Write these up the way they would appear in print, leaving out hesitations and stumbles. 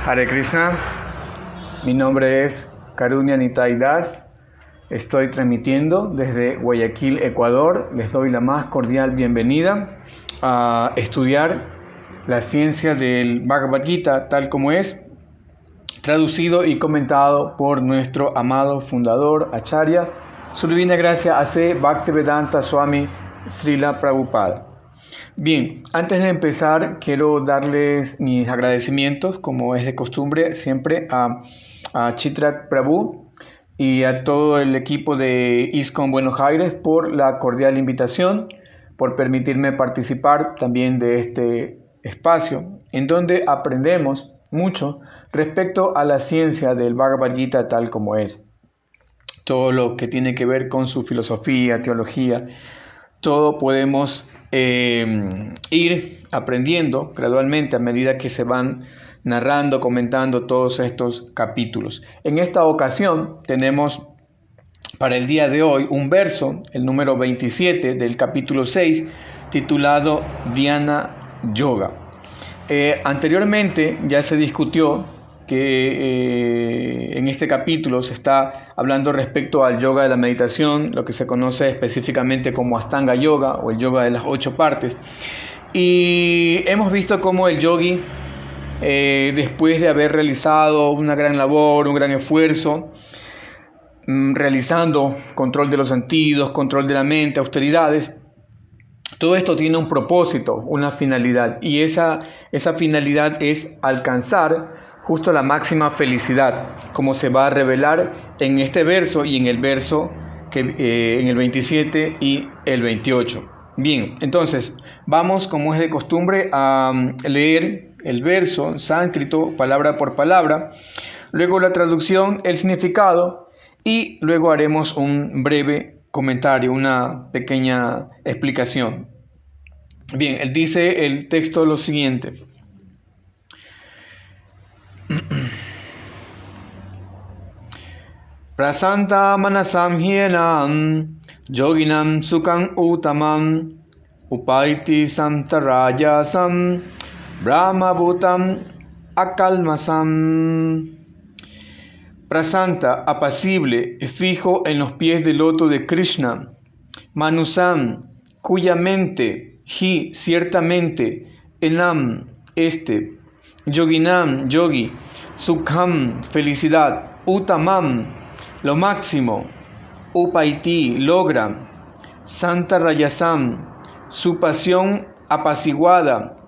Hare Krishna, mi nombre es Karunya Nitai Das, estoy transmitiendo desde Guayaquil, Ecuador. Les doy la más cordial bienvenida a estudiar la ciencia del Bhagavad Gita tal como es, traducido y comentado por nuestro amado fundador, Acharya, Su Divina Gracia A.C. Bhaktivedanta Swami Srila Prabhupada. Bien, antes de empezar quiero darles mis agradecimientos, como es de costumbre, siempre a Chitrak Prabhu y a todo el equipo de ISKCON Buenos Aires por la cordial invitación, por permitirme participar también de este espacio, en donde aprendemos mucho respecto a la ciencia del Bhagavad Gita tal como es. Todo lo que tiene que ver con su filosofía, teología, todo podemos ir aprendiendo gradualmente a medida que se van narrando, comentando todos estos capítulos. En esta ocasión tenemos para el día de hoy un verso, el número 27 del capítulo 6, titulado Dhyana Yoga. Anteriormente ya se discutió que en este capítulo se está hablando respecto al yoga de la meditación, lo que se conoce específicamente como Astanga Yoga o el yoga de las 8 partes. Y hemos visto cómo el yogi, después de haber realizado una gran labor, un gran esfuerzo, realizando control de los sentidos, control de la mente, austeridades, todo esto tiene un propósito, una finalidad, y esa finalidad es alcanzar justo la máxima felicidad, como se va a revelar en este verso y en el verso en el 27 y el 28. Bien, entonces vamos, como es de costumbre, a leer el verso sánscrito palabra por palabra, luego la traducción, el significado, y luego haremos un breve comentario, una pequeña explicación. Bien, él dice el texto lo siguiente. Prasanta manasam hyenam yoginam sukam utamam upaiti samtarayasam brahma bhutam akalmasam. Prasanta, apacible, fijo en los pies del loto de Krishna. Manusam, cuya mente, hi, ciertamente, enam, yoginam, yogi, sukham, felicidad, utamam, lo máximo, upaiti, logra, santa rayasam, su pasión apaciguada,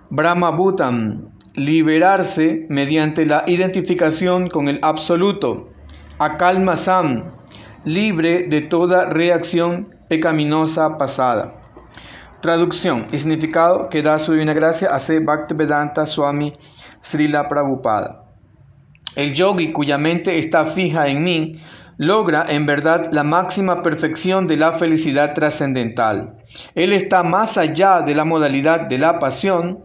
brahma bhutam, liberarse mediante la identificación con el absoluto, akalmasam, libre de toda reacción pecaminosa pasada. Traducción y significado que da Su Divina Gracia A.C. Bhaktivedanta Swami Srila Prabhupada. El yogi cuya mente está fija en mí logra en verdad la máxima perfección de la felicidad trascendental. Él está más allá de la modalidad de la pasión,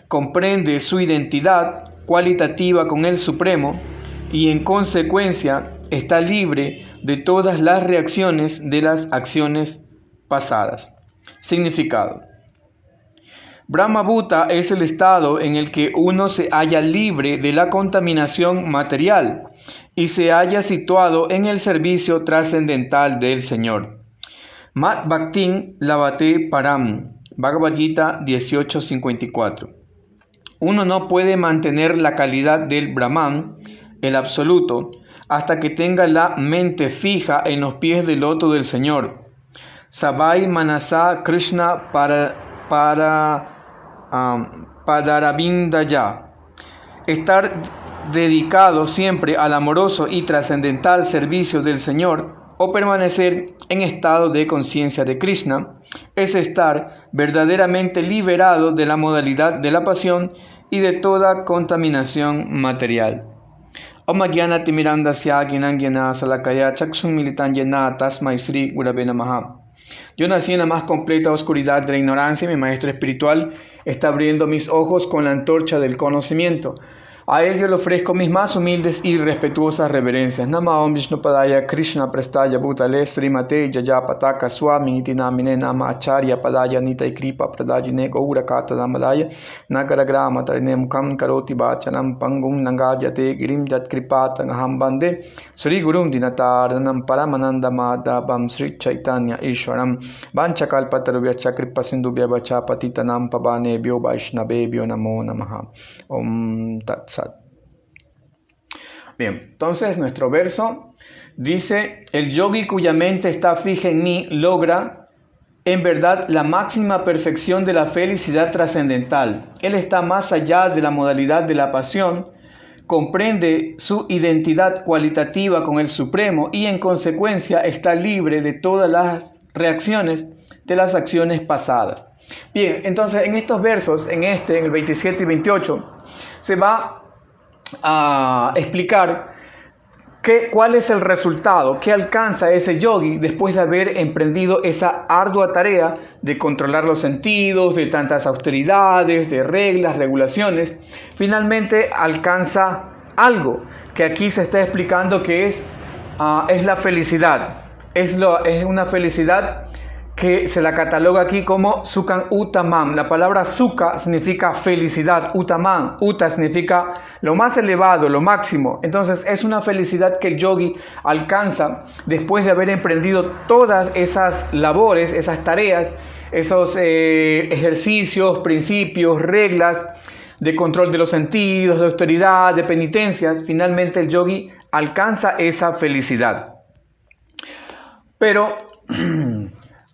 comprende su identidad cualitativa con el Supremo y en consecuencia está libre de todas las reacciones de las acciones pasadas. Significado. Brahma Bhuta es el estado en el que uno se halla libre de la contaminación material y se halla situado en el servicio trascendental del Señor. Mat Bhaktin Lavate Param, Bhagavad Gita 18:54. Uno no puede mantener la calidad del Brahman, el absoluto, hasta que tenga la mente fija en los pies del loto del Señor. Sabai Manasa Krishna Padarabindaya. Estar dedicado siempre al amoroso y trascendental servicio del Señor o permanecer en estado de conciencia de Krishna es estar verdaderamente liberado de la modalidad de la pasión y de toda contaminación material. Om Jnana Timirandasya Gnana Salakaya Chakshun Militan Jena Tasmai Sri Gurave Namaha. Yo nací en la más completa oscuridad de la ignorancia y mi maestro espiritual está abriendo mis ojos con la antorcha del conocimiento. A él yo le ofrezco mis más humildes y respetuosas reverencias. Namah Vishnupadaya Krishna Prestaya Bhutale Srimate Jaya Pataka Swami Iti Namine Nama Acharya Padaya Nitai Kripa Pradajine Gaura Kata Damadaya Nagara Grama Tarine Mukam Karoti Bachanam Pangum Nangajate Girim Jat Kripata Ngaham Bande Sri Gurum Dinatardanam Paramananda Madhabam Sri Chaitanya Ishwaram Vanchakalpatarubhyacha Kripa Sindhubhya Vacha Patitanam Pavanebhyo Vaishnavebhyo Namo Namaha. Om Tat Sat. Bien, entonces nuestro verso dice: el yogi cuya mente está fija en mí logra en verdad la máxima perfección de la felicidad trascendental. Él está más allá de la modalidad de la pasión, comprende su identidad cualitativa con el Supremo y en consecuencia está libre de todas las reacciones de las acciones pasadas. Bien, entonces en estos versos, en el 27 y 28, se va a explicar cuál es el resultado que alcanza ese yogi después de haber emprendido esa ardua tarea de controlar los sentidos, de tantas austeridades, de reglas, regulaciones. Finalmente alcanza algo que aquí se está explicando que es la felicidad. Es una felicidad que se la cataloga aquí como Sukham Uttamam. La palabra Sukha significa felicidad, Uttamam, Uta significa lo más elevado, lo máximo. Entonces es una felicidad que el yogi alcanza después de haber emprendido todas esas labores, esas tareas, esos ejercicios, principios, reglas de control de los sentidos, de austeridad, de penitencia. Finalmente el yogi alcanza esa felicidad. Pero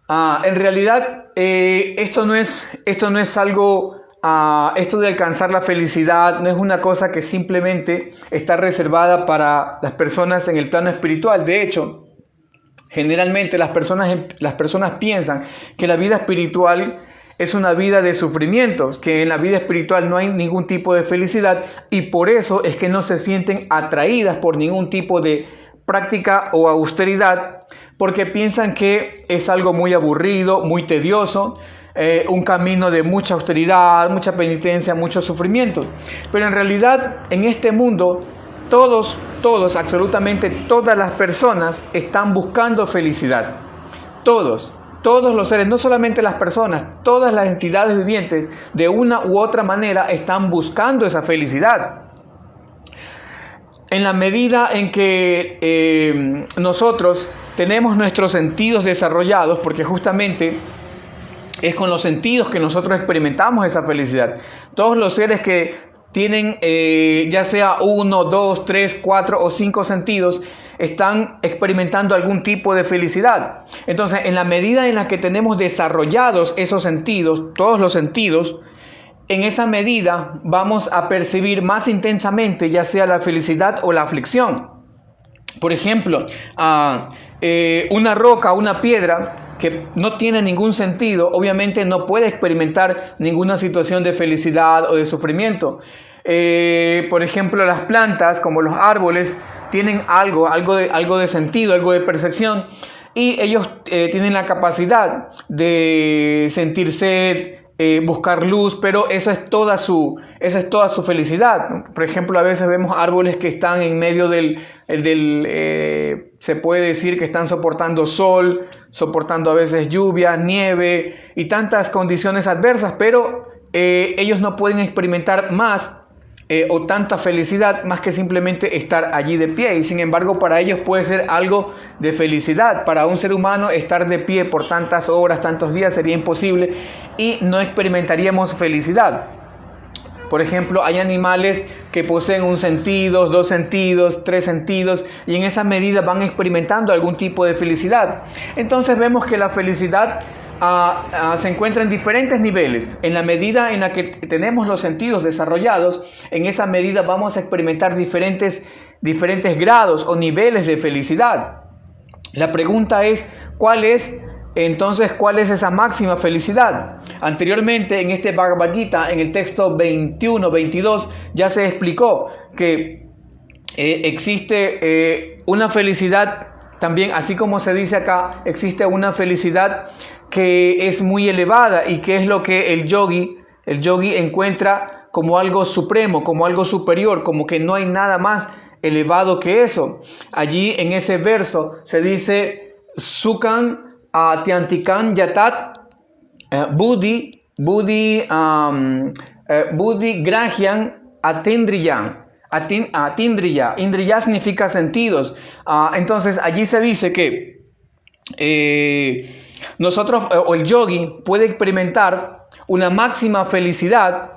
en realidad esto no es algo, esto de alcanzar la felicidad no es una cosa que simplemente está reservada para las personas en el plano espiritual. De hecho, generalmente las personas piensan que la vida espiritual es una vida de sufrimientos, que en la vida espiritual no hay ningún tipo de felicidad y por eso es que no se sienten atraídas por ningún tipo de práctica o austeridad, porque piensan que es algo muy aburrido, muy tedioso, un camino de mucha austeridad, mucha penitencia, mucho sufrimiento. Pero en realidad en este mundo todos, absolutamente todas las personas están buscando felicidad. Todos los seres, no solamente las personas, todas las entidades vivientes de una u otra manera están buscando esa felicidad. En la medida en que nosotros tenemos nuestros sentidos desarrollados, porque justamente es con los sentidos que nosotros experimentamos esa felicidad. Todos los seres que tienen ya sea 1, 2, 3, 4 o 5 sentidos están experimentando algún tipo de felicidad. Entonces, en la medida en la que tenemos desarrollados esos sentidos, todos los sentidos, en esa medida vamos a percibir más intensamente ya sea la felicidad o la aflicción. Por ejemplo, una roca, una piedra que no tiene ningún sentido, obviamente no puede experimentar ninguna situación de felicidad o de sufrimiento. Por ejemplo, las plantas, como los árboles, tienen algo de sentido, algo de percepción, y ellos tienen la capacidad de sentir sed, buscar luz, pero esa es toda su felicidad, ¿no? Por ejemplo, a veces vemos árboles que están en medio se puede decir que están soportando sol, soportando a veces lluvia, nieve y tantas condiciones adversas, pero ellos no pueden experimentar más o tanta felicidad más que simplemente estar allí de pie, y sin embargo para ellos puede ser algo de felicidad. Para un ser humano estar de pie por tantas horas, tantos días sería imposible y no experimentaríamos felicidad. Por ejemplo, hay animales que poseen un sentido, 2 sentidos, 3 sentidos y en esa medida van experimentando algún tipo de felicidad. Entonces vemos que la felicidad se encuentra en diferentes niveles. En la medida en la que tenemos los sentidos desarrollados, en esa medida vamos a experimentar diferentes grados o niveles de felicidad. La pregunta es, ¿cuál es esa máxima felicidad? Anteriormente en este Bhagavad Gita, en el texto 21-22, ya se explicó que existe una felicidad también, así como se dice acá, existe una felicidad que es muy elevada y que es lo que el yogi encuentra como algo supremo, como algo superior, como que no hay nada más elevado que eso. Allí en ese verso se dice Sukan Tiantikan Yatat Buddhi Grahian Atindriyan. Indriya significa sentidos. Entonces allí se dice que nosotros o el yogi puede experimentar una máxima felicidad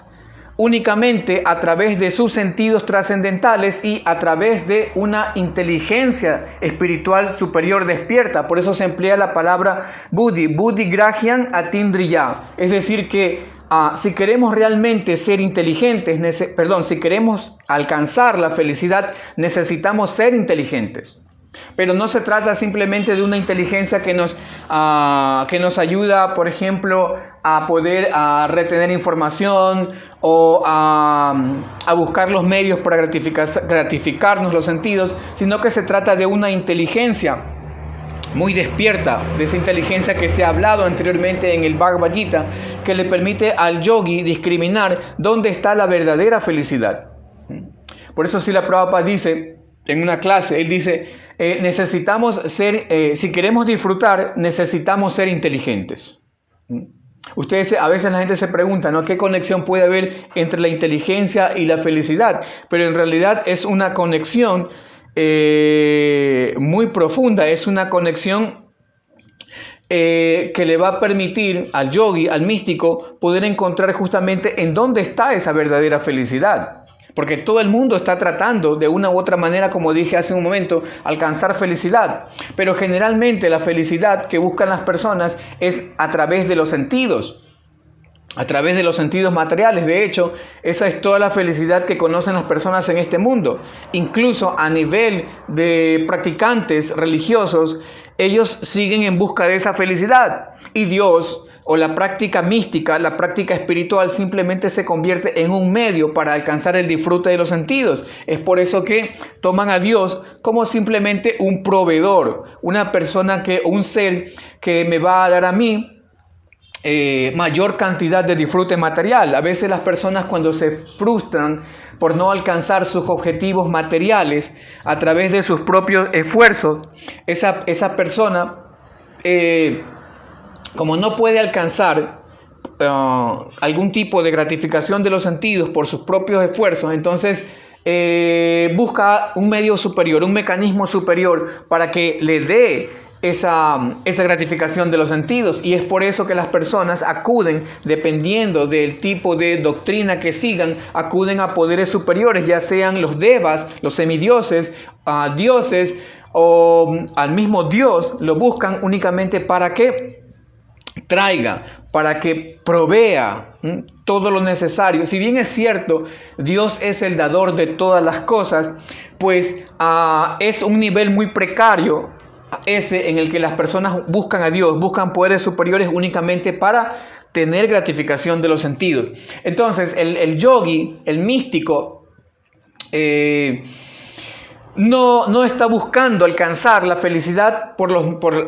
únicamente a través de sus sentidos trascendentales y a través de una inteligencia espiritual superior despierta. Por eso se emplea la palabra Buddhi Grahian Atindriya. Es decir que si queremos realmente ser inteligentes, si queremos alcanzar la felicidad, necesitamos ser inteligentes. Pero no se trata simplemente de una inteligencia que nos ayuda, por ejemplo, a poder retener información o a buscar los medios para gratificarnos los sentidos, sino que se trata de una inteligencia muy despierta, de esa inteligencia que se ha hablado anteriormente en el Bhagavad Gita, que le permite al yogi discriminar dónde está la verdadera felicidad. Por eso Srila Prabhupada dice en una clase, él dice, necesitamos ser, si queremos disfrutar, necesitamos ser inteligentes. Ustedes, a veces la gente se pregunta, ¿no? ¿Qué conexión puede haber entre la inteligencia y la felicidad? Pero en realidad es una conexión muy profunda, es una conexión que le va a permitir al yogi, al místico, poder encontrar justamente en dónde está esa verdadera felicidad. Porque todo el mundo está tratando de una u otra manera, como dije hace un momento, alcanzar felicidad. Pero generalmente la felicidad que buscan las personas es a través de los sentidos. A través de los sentidos materiales. De hecho, esa es toda la felicidad que conocen las personas en este mundo. Incluso a nivel de practicantes religiosos, ellos siguen en busca de esa felicidad. Y Dios, o la práctica mística, la práctica espiritual, simplemente se convierte en un medio para alcanzar el disfrute de los sentidos. Es por eso que toman a Dios como simplemente un proveedor, una persona un ser que me va a dar a mí mayor cantidad de disfrute material. A veces las personas, cuando se frustran por no alcanzar sus objetivos materiales a través de sus propios esfuerzos, esa persona como no puede alcanzar algún tipo de gratificación de los sentidos por sus propios esfuerzos, entonces busca un medio superior, un mecanismo superior para que le dé esa gratificación de los sentidos. Y es por eso que las personas acuden, dependiendo del tipo de doctrina que sigan, acuden a poderes superiores, ya sean los devas, los semidioses, dioses o al mismo Dios. Lo buscan únicamente para que traiga, para que provea todo lo necesario. Si bien es cierto, Dios es el dador de todas las cosas, pues es un nivel muy precario ese en el que las personas buscan a Dios, buscan poderes superiores únicamente para tener gratificación de los sentidos. Entonces el yogi, el místico, no está buscando alcanzar la felicidad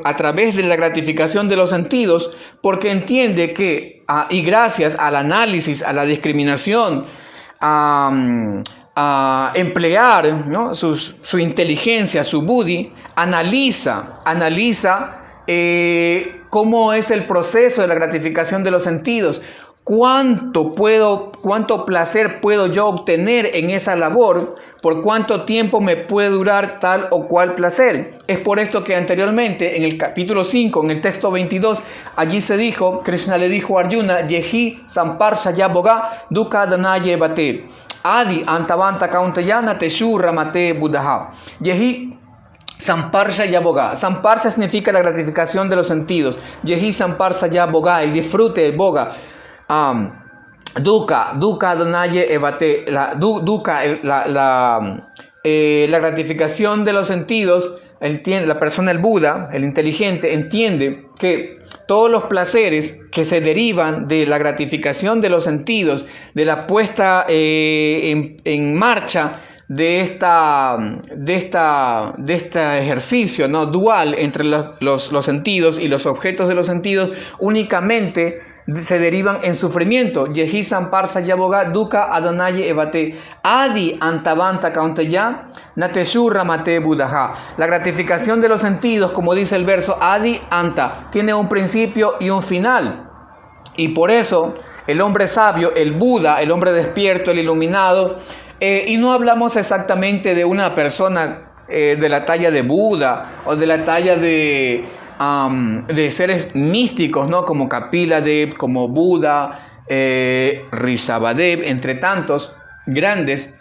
a través de la gratificación de los sentidos, porque entiende que, y gracias al análisis, a la discriminación, a emplear, ¿no?, su inteligencia, su buddhi, analiza cómo es el proceso de la gratificación de los sentidos. ¿Cuánto placer puedo yo obtener en esa labor? ¿Por cuánto tiempo me puede durar tal o cual placer? Es por esto que anteriormente, en el capítulo 5, en el texto 22, allí se dijo, Krishna le dijo a Arjuna, Yehi Samparshaya Boga Dukkha Danaye Bate Adi Antavanta Kauntayana Teshu Ramate Buddha. Yehi Samparshaya Boga. Samparsa significa la gratificación de los sentidos. Yehi Samparshaya Boga, el disfrute del Boga. Dukkha Danaye Evate, la gratificación de los sentidos. La persona, el Buda, el inteligente, entiende que todos los placeres que se derivan de la gratificación de los sentidos, de la puesta en marcha de este ejercicio, ¿no?, dual entre los sentidos y los objetos de los sentidos, únicamente se derivan en sufrimiento. Yehi Samparsa Yaboga Duka Adonai Ebate Adi Antabanta Kaunteya Nateshu Ramate Budaha. La gratificación de los sentidos, como dice el verso, Adi Anta, tiene un principio y un final. Y por eso el hombre sabio, el Buda, el hombre despierto, el iluminado, y no hablamos exactamente de una persona de la talla de Buda o de la talla de seres místicos, ¿no? Como Kapila-dev, como Buda, Rishabhadev, entre tantos grandes,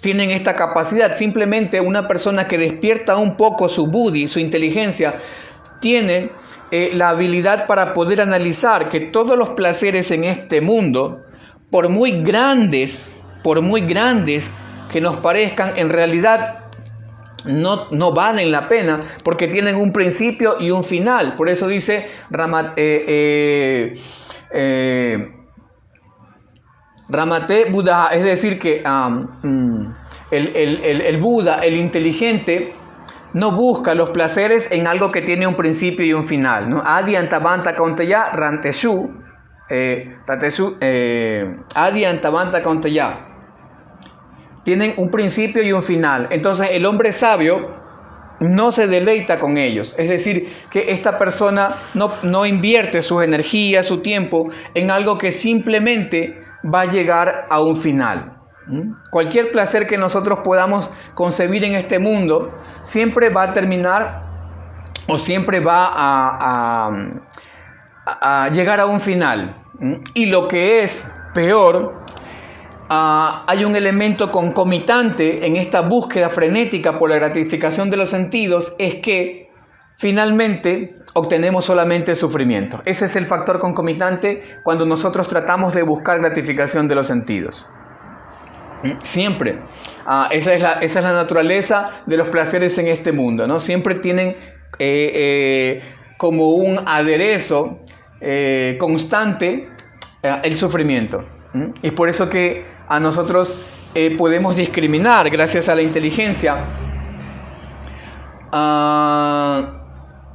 tienen esta capacidad. Simplemente una persona que despierta un poco su buddhi, su inteligencia, tiene la habilidad para poder analizar que todos los placeres en este mundo, por muy grandes que nos parezcan, en realidad no valen la pena, porque tienen un principio y un final. Por eso dice Ramate Buddha, es decir, que el Buda, el inteligente, no busca los placeres en algo que tiene un principio y un final, ¿no? Adi Antabanta Kaunteya Ranteshu Adi Antabanta Kaunteya. Tienen un principio y un final. Entonces el hombre sabio no se deleita con ellos. Es decir, que esta persona no invierte sus energías, su tiempo en algo que simplemente va a llegar a un final. Cualquier placer que nosotros podamos concebir en este mundo siempre va a terminar o siempre va a llegar a un final. Y lo que es peor, hay un elemento concomitante en esta búsqueda frenética por la gratificación de los sentidos, es que finalmente obtenemos solamente sufrimiento. Ese es el factor concomitante cuando nosotros tratamos de buscar gratificación de los sentidos. Siempre. Esa es la naturaleza de los placeres en este mundo, ¿no? Siempre tienen como un aderezo constante el sufrimiento. Y por eso que a nosotros podemos discriminar, gracias a la inteligencia,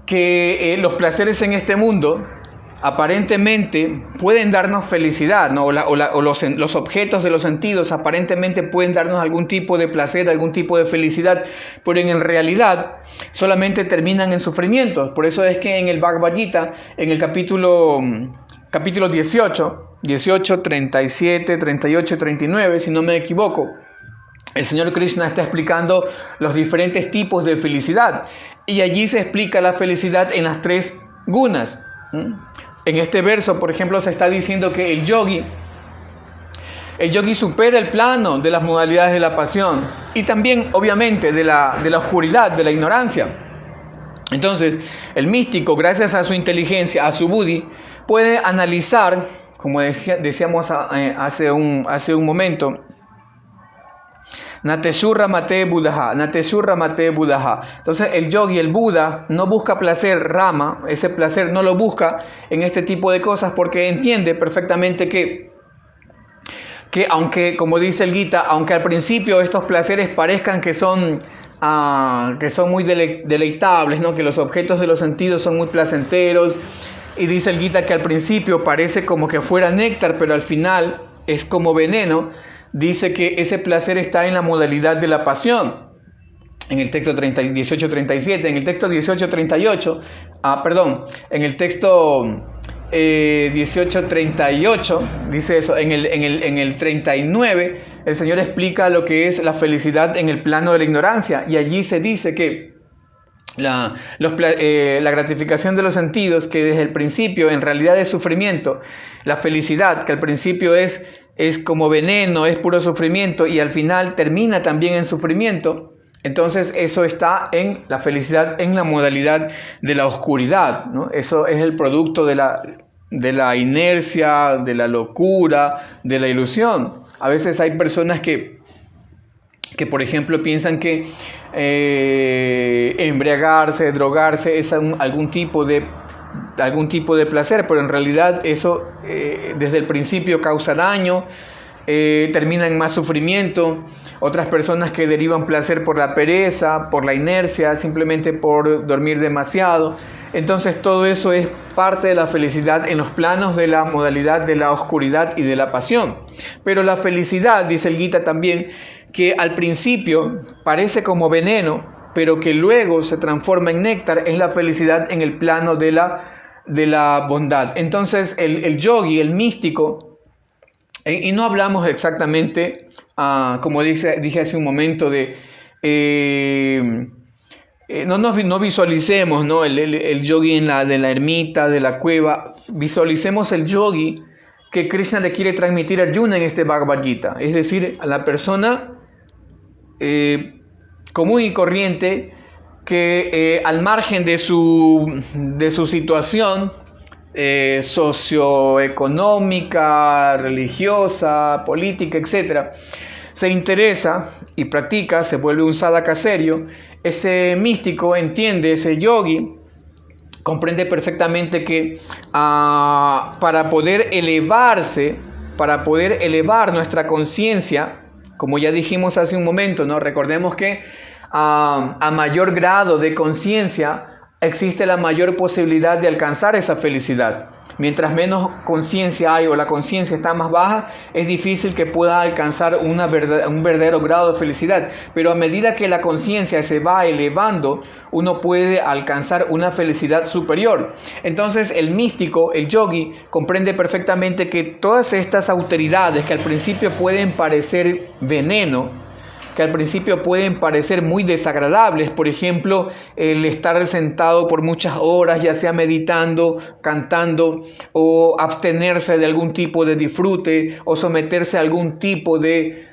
que los placeres en este mundo aparentemente pueden darnos felicidad, ¿no? Los objetos de los sentidos aparentemente pueden darnos algún tipo de placer, algún tipo de felicidad, pero en realidad solamente terminan en sufrimientos. Por eso es que en el Bhagavad Gita, en el capítulo 18, 37, 38 y 39, si no me equivoco, el Señor Krishna está explicando los diferentes tipos de felicidad. Y allí se explica la felicidad en las 3 gunas. En este verso, por ejemplo, se está diciendo que el yogi supera el plano de las modalidades de la pasión y también, obviamente, de la oscuridad, de la ignorancia. Entonces, el místico, gracias a su inteligencia, a su buddhi, puede analizar, como decíamos hace un momento, Nateshurra Mate Buddha, Nateshurra Mate Buddha. Entonces el yogi, el Buda, no busca placer, Rama, ese placer no lo busca en este tipo de cosas porque entiende perfectamente que aunque, como dice el Gita, aunque al principio estos placeres parezcan que son muy deleitables, ¿no? Que los objetos de los sentidos son muy placenteros, y dice el Gita que al principio parece como que fuera néctar, pero al final es como veneno. Dice que ese placer está en la modalidad de la pasión. En el texto 18:37, en el texto 18:38, en el texto 18:38 dice eso. En el 39, el Señor explica lo que es la felicidad en el plano de la ignorancia. Y allí se dice que la gratificación de los sentidos, que desde el principio en realidad es sufrimiento, la felicidad, que al principio es como veneno, es puro sufrimiento y al final termina también en sufrimiento. Entonces eso está en la felicidad en la modalidad de la oscuridad, ¿no? Eso es el producto de la inercia, de la locura, de la ilusión. A veces hay personas que por ejemplo piensan que embriagarse, drogarse es algún tipo de placer, pero en realidad eso desde el principio causa daño terminan en más sufrimiento, otras personas que derivan placer por la pereza, por la inercia, simplemente por dormir demasiado. Entonces todo eso es parte de la felicidad en los planos de la modalidad de la oscuridad y de la pasión. Pero la felicidad, dice el Gita también, que al principio parece como veneno, pero que luego se transforma en néctar, es la felicidad en el plano de la bondad. Entonces el yogi, el místico, y no hablamos exactamente, como dije hace un momento, no visualicemos, ¿no? el yogi de la ermita, de la cueva. Visualicemos el yogi que Krishna le quiere transmitir a Arjuna en este Bhagavad Gita. Es decir, a la persona común y corriente que al margen de su situación socioeconómica, religiosa, política, etc., se interesa y practica, se vuelve un sadhaka serio. Ese místico entiende, ese yogi comprende perfectamente que para poder elevar nuestra conciencia, como ya dijimos hace un momento, ¿no? Recordemos que a mayor grado de conciencia existe la mayor posibilidad de alcanzar esa felicidad. Mientras menos conciencia hay o la conciencia está más baja, es difícil que pueda alcanzar un verdadero grado de felicidad. Pero a medida que la conciencia se va elevando, uno puede alcanzar una felicidad superior. Entonces el místico, el yogi, comprende perfectamente que todas estas autoridades que al principio pueden parecer veneno, que al principio pueden parecer muy desagradables, por ejemplo, el estar sentado por muchas horas, ya sea meditando, cantando, o abstenerse de algún tipo de disfrute, o someterse a algún tipo de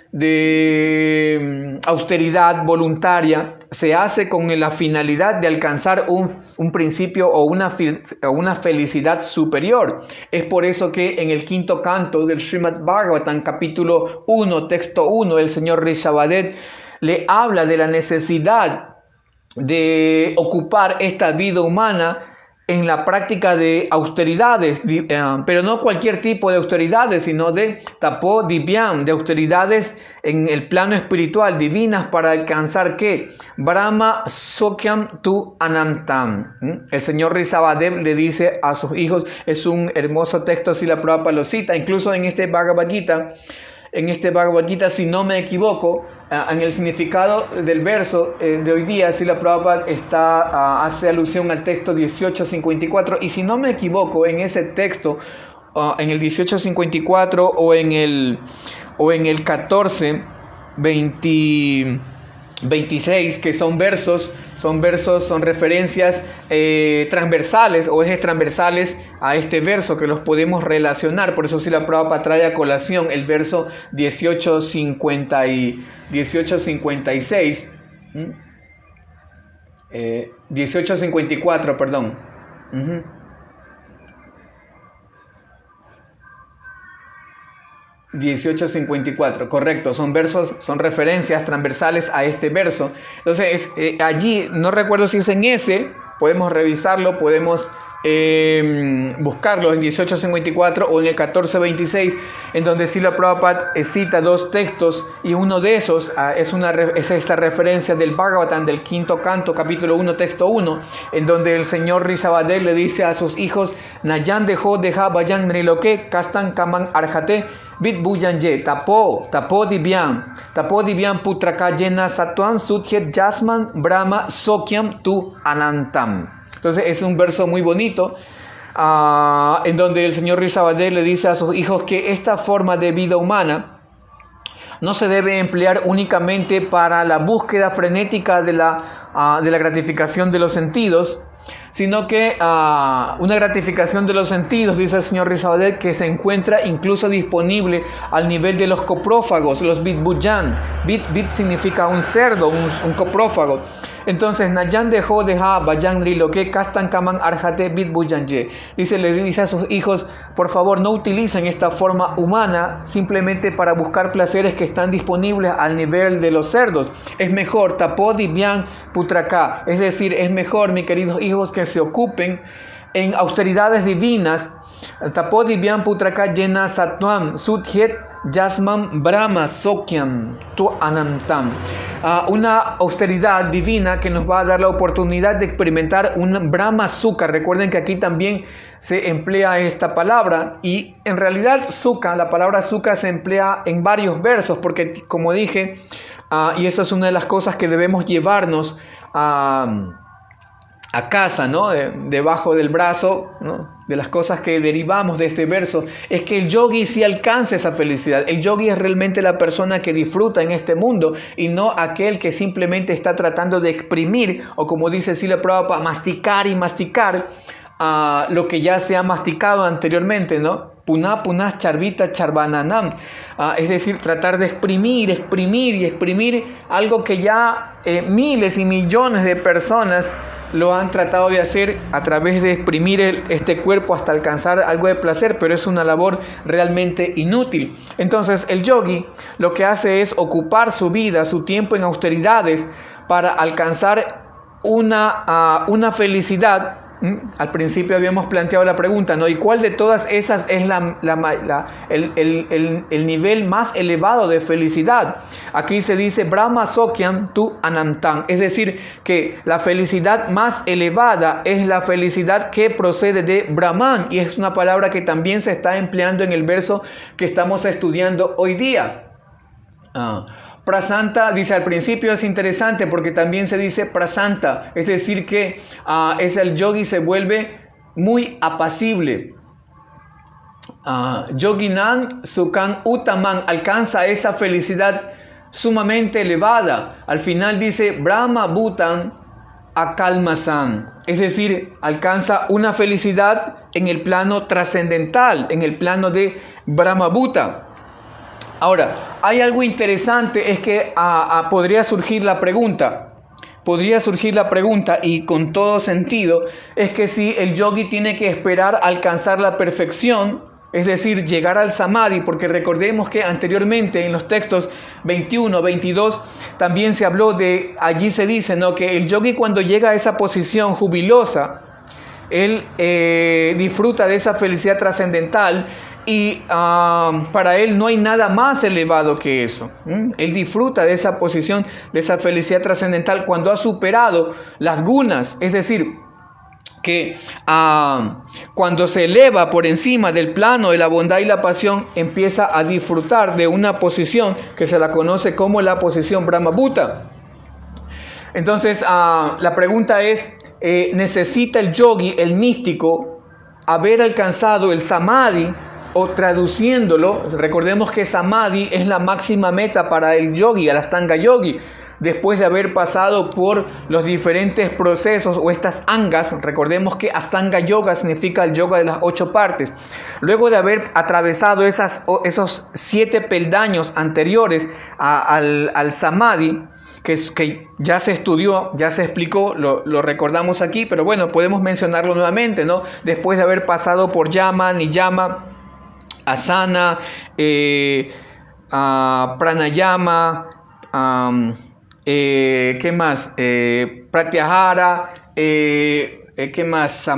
austeridad voluntaria, se hace con la finalidad de alcanzar un principio o una felicidad superior. Es por eso que en el quinto canto del Srimad Bhagavatam, capítulo 1, texto 1, el señor Rishabhadev le habla de la necesidad de ocupar esta vida humana en la práctica de austeridades, pero no cualquier tipo de austeridades, sino de tapo divyam, de austeridades en el plano espiritual, divinas, para alcanzar ¿qué? Brahma sokyam tu anantam. El señor Rishabhadev le dice a sus hijos, es un hermoso texto, si la Prabhupada lo cita, incluso en este Bhagavad Gita, si no me equivoco, en el significado del verso de hoy día, si la Prabhupada hace alusión al texto 1854, y si no me equivoco, en ese texto, en el 1854 o en el 1426, que son referencias transversales o ejes transversales a este verso que los podemos relacionar. Por eso si la Prabhupada trae a colación el verso 1854, perdón. 1854, correcto, son referencias transversales a este verso. Entonces, allí, no recuerdo si es en ese, podemos revisarlo, podemos buscarlo en 1854 o en el 1426, en donde Srila Prabhupada cita dos textos, y uno de esos es esta referencia del Bhagavatam, del quinto canto, capítulo 1, texto 1, en donde el señor Rishabhadev le dice a sus hijos, Nayan dejo deja vayan niloke kastan kaman arjate bit bujanye tapo divyam putraka yena satwan sudhet jasman brahma sokyam tu anantam. Entonces es un verso muy bonito, en donde el señor Rishabhadev le dice a sus hijos que esta forma de vida humana no se debe emplear únicamente para la búsqueda frenética de la gratificación de los sentidos, sino que una gratificación de los sentidos, dice el señor Rishabhadev, que se encuentra incluso disponible al nivel de los coprófagos, los bitbujan. Bit significa un cerdo, un coprófago. Entonces, Nayan dejó deja vayan lo que kastan kaman arjate bitbujanye. Le dice a sus hijos, por favor, no utilicen esta forma humana simplemente para buscar placeres que están disponibles al nivel de los cerdos. Es mejor tapo divyam putraka, es decir, es mejor, mis queridos hijos, que se ocupen en austeridades divinas, Tapodivyam putraka yena satvam sudhet yasmam brahma sokyam tu anantam. Una austeridad divina que nos va a dar la oportunidad de experimentar un Brahma Sukha. Recuerden que aquí también se emplea esta palabra, y en realidad Sukha, la palabra Sukha se emplea en varios versos, porque como dije, y esa es una de las cosas que debemos llevarnos a casa, ¿no? Debajo del brazo, ¿no? De las cosas que derivamos de este verso, es que el yogi sí alcanza esa felicidad. El yogi es realmente la persona que disfruta en este mundo, y no aquel que simplemente está tratando de exprimir, o como dice Srila Prabhupada, masticar y masticar lo que ya se ha masticado anteriormente, ¿no? Puna punas charvita charvananam. Es decir, tratar de exprimir y exprimir algo que ya miles y millones de personas lo han tratado de hacer a través de exprimir este cuerpo hasta alcanzar algo de placer, pero es una labor realmente inútil. Entonces el yogi lo que hace es ocupar su vida, su tiempo en austeridades para alcanzar una felicidad. Al principio habíamos planteado la pregunta, ¿no? ¿Y cuál de todas esas es el nivel más elevado de felicidad? Aquí se dice Brahma Sokyam tu Anantam, es decir, que la felicidad más elevada es la felicidad que procede de Brahman, y es una palabra que también se está empleando en el verso que estamos estudiando hoy día. Prasanta, dice al principio, es interesante porque también se dice prasanta, es decir que el yogi se vuelve muy apacible. Yoginan Sukhan Uttaman, alcanza esa felicidad sumamente elevada. Al final dice Brahma Bhutan Akalmasan, es decir, alcanza una felicidad en el plano trascendental, en el plano de Brahma Bhuta. Ahora, hay algo interesante, es que podría surgir la pregunta, y con todo sentido, es que si el yogi tiene que esperar alcanzar la perfección, es decir, llegar al samadhi, porque recordemos que anteriormente en los textos 21, 22, también se habló allí se dice, ¿no?, que el yogi cuando llega a esa posición jubilosa, él disfruta de esa felicidad trascendental, y para él no hay nada más elevado que eso. Él disfruta de esa posición, de esa felicidad trascendental cuando ha superado las gunas, es decir, que cuando se eleva por encima del plano de la bondad y la pasión, empieza a disfrutar de una posición que se la conoce como la posición Brahma Bhuta. Entonces, la pregunta es, ¿necesita el yogi, el místico, haber alcanzado el samadhi? O traduciéndolo, recordemos que samadhi es la máxima meta para el yogi, el Astanga yogi, después de haber pasado por los diferentes procesos o estas angas. Recordemos que Astanga yoga significa el yoga de las 8 partes. Luego de haber atravesado esos 7 peldaños anteriores al samadhi, que ya se estudió, ya se explicó, lo recordamos aquí, pero bueno, podemos mencionarlo nuevamente, ¿no? Después de haber pasado por yama, niyama, asana, pranayama, ¿qué más? Pratyahara, ¿qué más?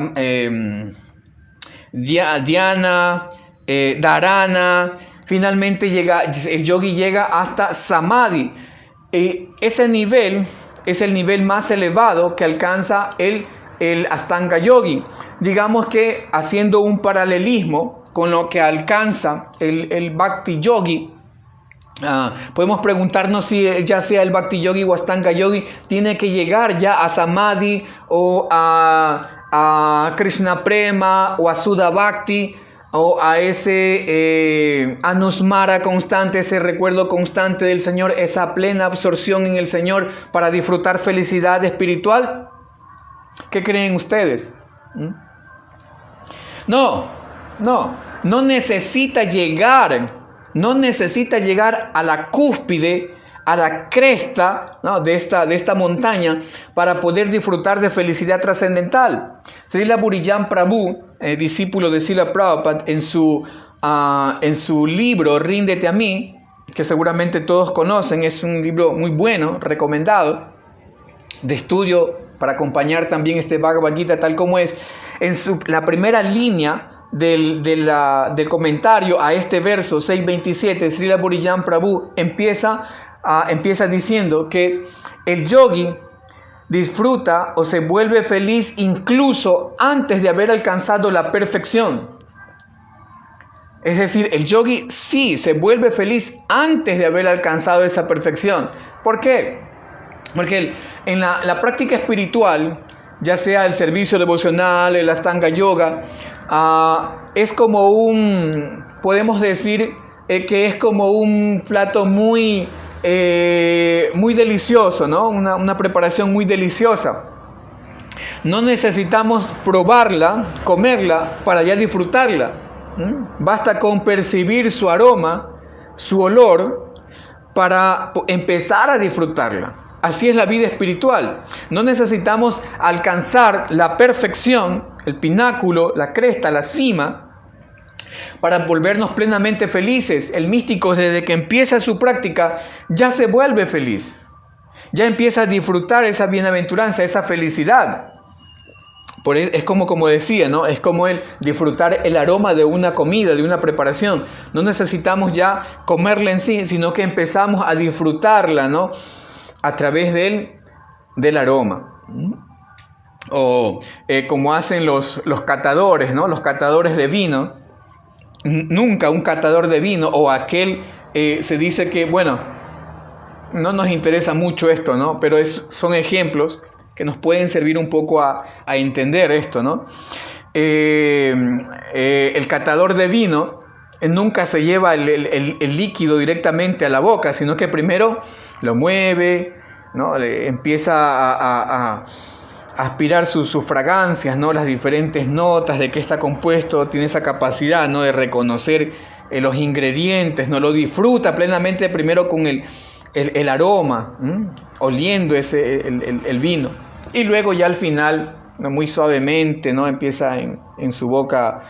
Dhyana, dharana. Finalmente el yogi llega hasta samadhi. Ese nivel es el nivel más elevado que alcanza el Astanga yogi. Digamos que haciendo un paralelismo con lo que alcanza el Bhakti yogi, podemos preguntarnos si ya sea el Bhakti yogi o Astanga yogi tiene que llegar ya a samadhi o a Krishna Prema o a Sudha Bhakti o a ese anusmara constante, ese recuerdo constante del Señor, esa plena absorción en el Señor para disfrutar felicidad espiritual. ¿Qué creen ustedes? No necesita llegar a la cúspide, a la cresta, ¿no?, de esta montaña para poder disfrutar de felicidad trascendental. Srila Burijan Prabhu, discípulo de Srila Prabhupada, en su libro Ríndete a mí, que seguramente todos conocen, es un libro muy bueno, recomendado, de estudio para acompañar también este Bhagavad Gita tal como es. En la primera línea del comentario a este verso 6.27, Srila Burijan Prabhu empieza diciendo que el yogi disfruta o se vuelve feliz incluso antes de haber alcanzado la perfección. Es decir, el yogi sí se vuelve feliz antes de haber alcanzado esa perfección. ¿Por qué? Porque en la práctica espiritual, ya sea el servicio devocional, el Ashtanga Yoga, es como podemos decir que es como un plato muy delicioso, ¿no? Una preparación muy deliciosa. No necesitamos probarla, comerla, para ya disfrutarla. Basta con percibir su aroma, su olor, para empezar a disfrutarla. Así es la vida espiritual. No necesitamos alcanzar la perfección, el pináculo, la cresta, la cima, para volvernos plenamente felices. El místico, desde que empieza su práctica, ya se vuelve feliz. Ya empieza a disfrutar esa bienaventuranza, esa felicidad. Es como decía, ¿no? Es como el disfrutar el aroma de una comida, de una preparación. No necesitamos ya comerla en sí, sino que empezamos a disfrutarla, ¿no? A través del aroma. O como hacen los catadores, ¿no? Los catadores de vino. Nunca un catador de vino o aquel, se dice que, bueno, no nos interesa mucho esto, ¿no? Pero son ejemplos que nos pueden servir un poco a entender esto, ¿no? El catador de vino nunca se lleva el líquido directamente a la boca, sino que primero lo mueve, ¿no? Empieza a aspirar sus fragancias, ¿no? Las diferentes notas, de qué está compuesto, tiene esa capacidad, ¿no? De reconocer los ingredientes, ¿no? Lo disfruta plenamente primero con el aroma, oliendo el vino, y luego ya al final, ¿no? Muy suavemente, ¿no? Empieza en su boca